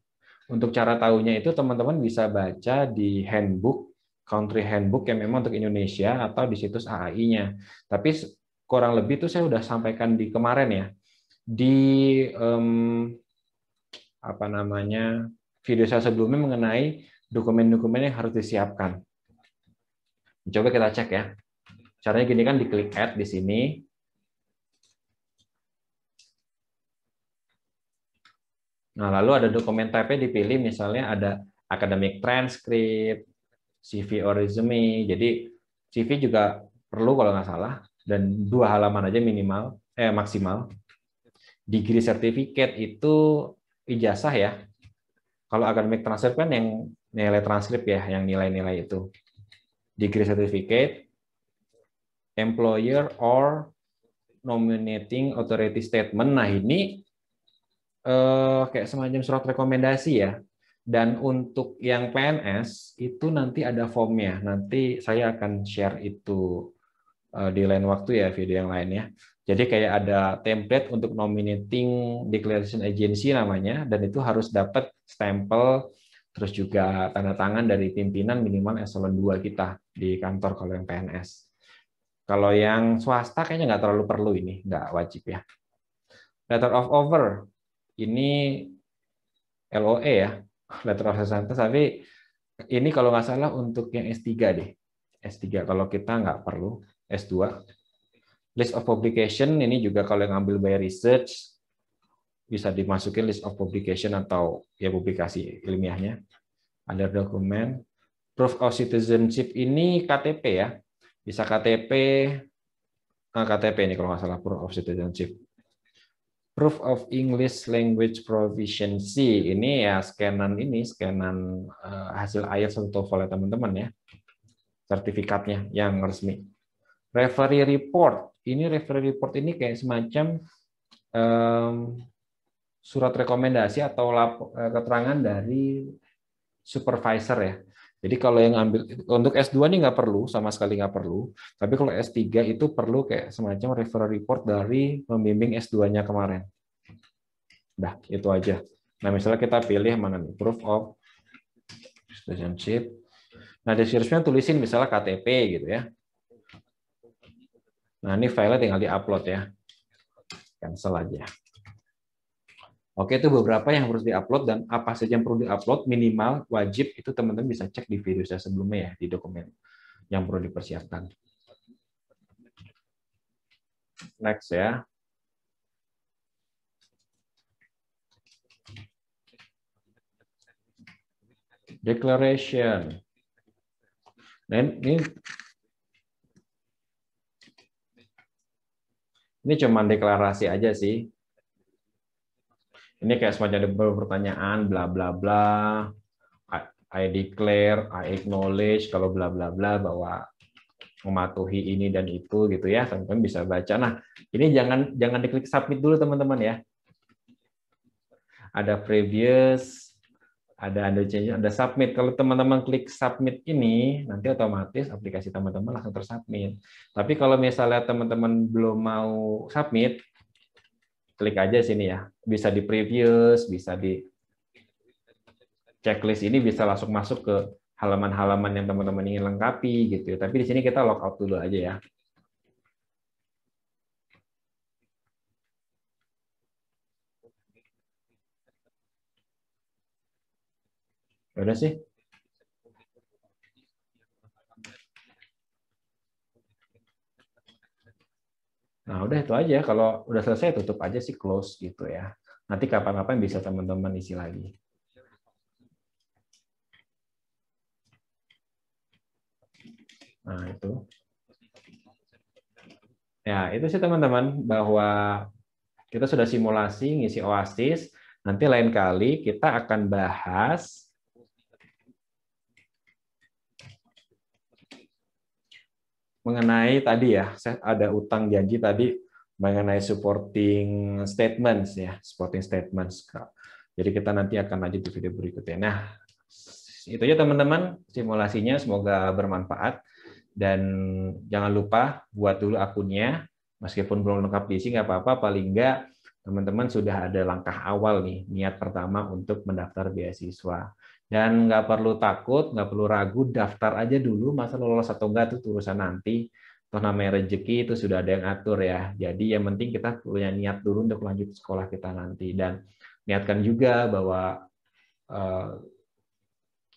S1: Untuk cara tahunya itu teman-teman bisa baca di handbook, country handbook yang memang untuk Indonesia atau di situs AAI-nya. Tapi kurang lebih itu saya sudah sampaikan di kemarin ya. Di apa namanya video saya sebelumnya mengenai dokumen-dokumen yang harus disiapkan. Coba kita cek ya. Caranya gini kan, diklik add di sini. Nah, lalu ada dokumen type-nya dipilih, misalnya ada academic transcript, CV or resume. Jadi CV juga perlu kalau nggak salah, dan 2 halaman aja minimal, maksimal. Degree certificate itu ijazah ya. Kalau academic transcript kan yang nilai transkrip ya, yang nilai-nilai itu. Degree certificate, employer or nominating authority statement. Nah, ini kayak semacam surat rekomendasi ya. Dan untuk yang PNS itu nanti ada formnya. Nanti saya akan share itu di lain waktu ya, video yang lain ya. Jadi kayak ada template untuk nominating declaration agency namanya, dan itu harus dapat stempel terus juga tanda tangan dari pimpinan minimal eselon 2 kita di kantor kalau yang PNS. Kalau yang swasta kayaknya nggak terlalu perlu, ini nggak wajib ya. Letter of offer ini LOE ya, letter of acceptance, tapi ini kalau nggak salah untuk yang S3 deh. S3 kalau kita nggak perlu. S2. List of publication ini juga kalau yang ambil by research bisa dimasukin list of publication atau ya publikasi ilmiahnya. Ada dokumen. Proof of citizenship ini KTP ya. Bisa KTP, KTP ini kalau nggak salah proof of citizenship. Proof of English language proficiency ini ya scanan hasil IELTS atau TOEFL teman-teman ya, sertifikatnya yang resmi. Referee report. Ini referee report ini kayak semacam surat rekomendasi atau keterangan dari supervisor ya. Jadi kalau yang ambil untuk S2 ini nggak perlu, sama sekali nggak perlu. Tapi kalau S3 itu perlu kayak semacam referral report dari pembimbing S2-nya kemarin. Dah, itu aja. Nah, misalnya kita pilih mana nih? Proof of citizenship. Nah, di description tulisin misalnya KTP gitu ya. Nah, ini filenya tinggal di-upload ya. Cancel aja. Oke, itu beberapa yang harus diupload dan apa saja yang perlu diupload minimal wajib itu teman-teman bisa cek di video saya sebelumnya ya, di dokumen yang perlu dipersiapkan. Next ya. Declaration. Nah, ini cuma deklarasi aja sih. Ini kayak semacam ada beberapa pertanyaan, bla bla bla. I declare, I acknowledge, kalau bla bla bla bahwa mematuhi ini dan itu gitu ya, teman-teman bisa baca. Nah, ini jangan diklik submit dulu teman-teman ya. Ada previous, ada change, ada submit. Kalau teman-teman klik submit ini, nanti otomatis aplikasi teman-teman langsung tersubmit. Tapi kalau misalnya teman-teman belum mau submit, klik aja sini ya. Bisa di previous, bisa di checklist ini bisa langsung masuk ke halaman-halaman yang teman-teman ingin lengkapi gitu. Tapi di sini kita log out dulu aja ya. Udah sih. Nah, udah itu aja. Kalau udah selesai tutup aja sih, close gitu ya. Nanti kapan-kapan bisa teman-teman isi lagi. Nah, itu. Ya, itu sih teman-teman bahwa kita sudah simulasi ngisi OASIS. Nanti lain kali kita akan bahas mengenai tadi ya, saya ada utang janji tadi mengenai supporting statements ya, supporting statements. Jadi kita nanti akan lanjut di video berikutnya. Nah, itu aja teman-teman simulasinya, semoga bermanfaat dan jangan lupa buat dulu akunnya, meskipun belum lengkap diisi nggak apa-apa, paling nggak teman-teman sudah ada langkah awal nih, niat pertama untuk mendaftar beasiswa. Dan nggak perlu takut, nggak perlu ragu, daftar aja dulu, masa lolos atau enggak itu urusan nanti. Toh namanya rezeki itu sudah ada yang atur ya. Jadi yang penting kita punya niat dulu untuk lanjut sekolah kita nanti. Dan niatkan juga bahwa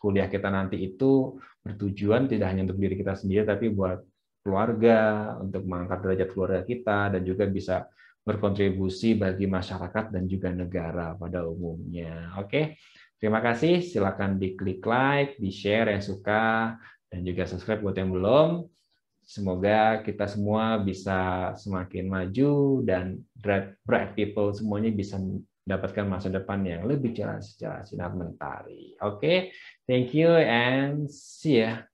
S1: kuliah kita nanti itu bertujuan tidak hanya untuk diri kita sendiri, tapi buat keluarga, untuk mengangkat derajat keluarga kita, dan juga bisa berkontribusi bagi masyarakat dan juga negara pada umumnya. Oke, terima kasih. Silakan diklik like, di-share yang suka, dan juga subscribe buat yang belum. Semoga kita semua bisa semakin maju dan bright people semuanya bisa mendapatkan masa depan yang lebih cerah secara sinar mentari. Oke, thank you and see ya.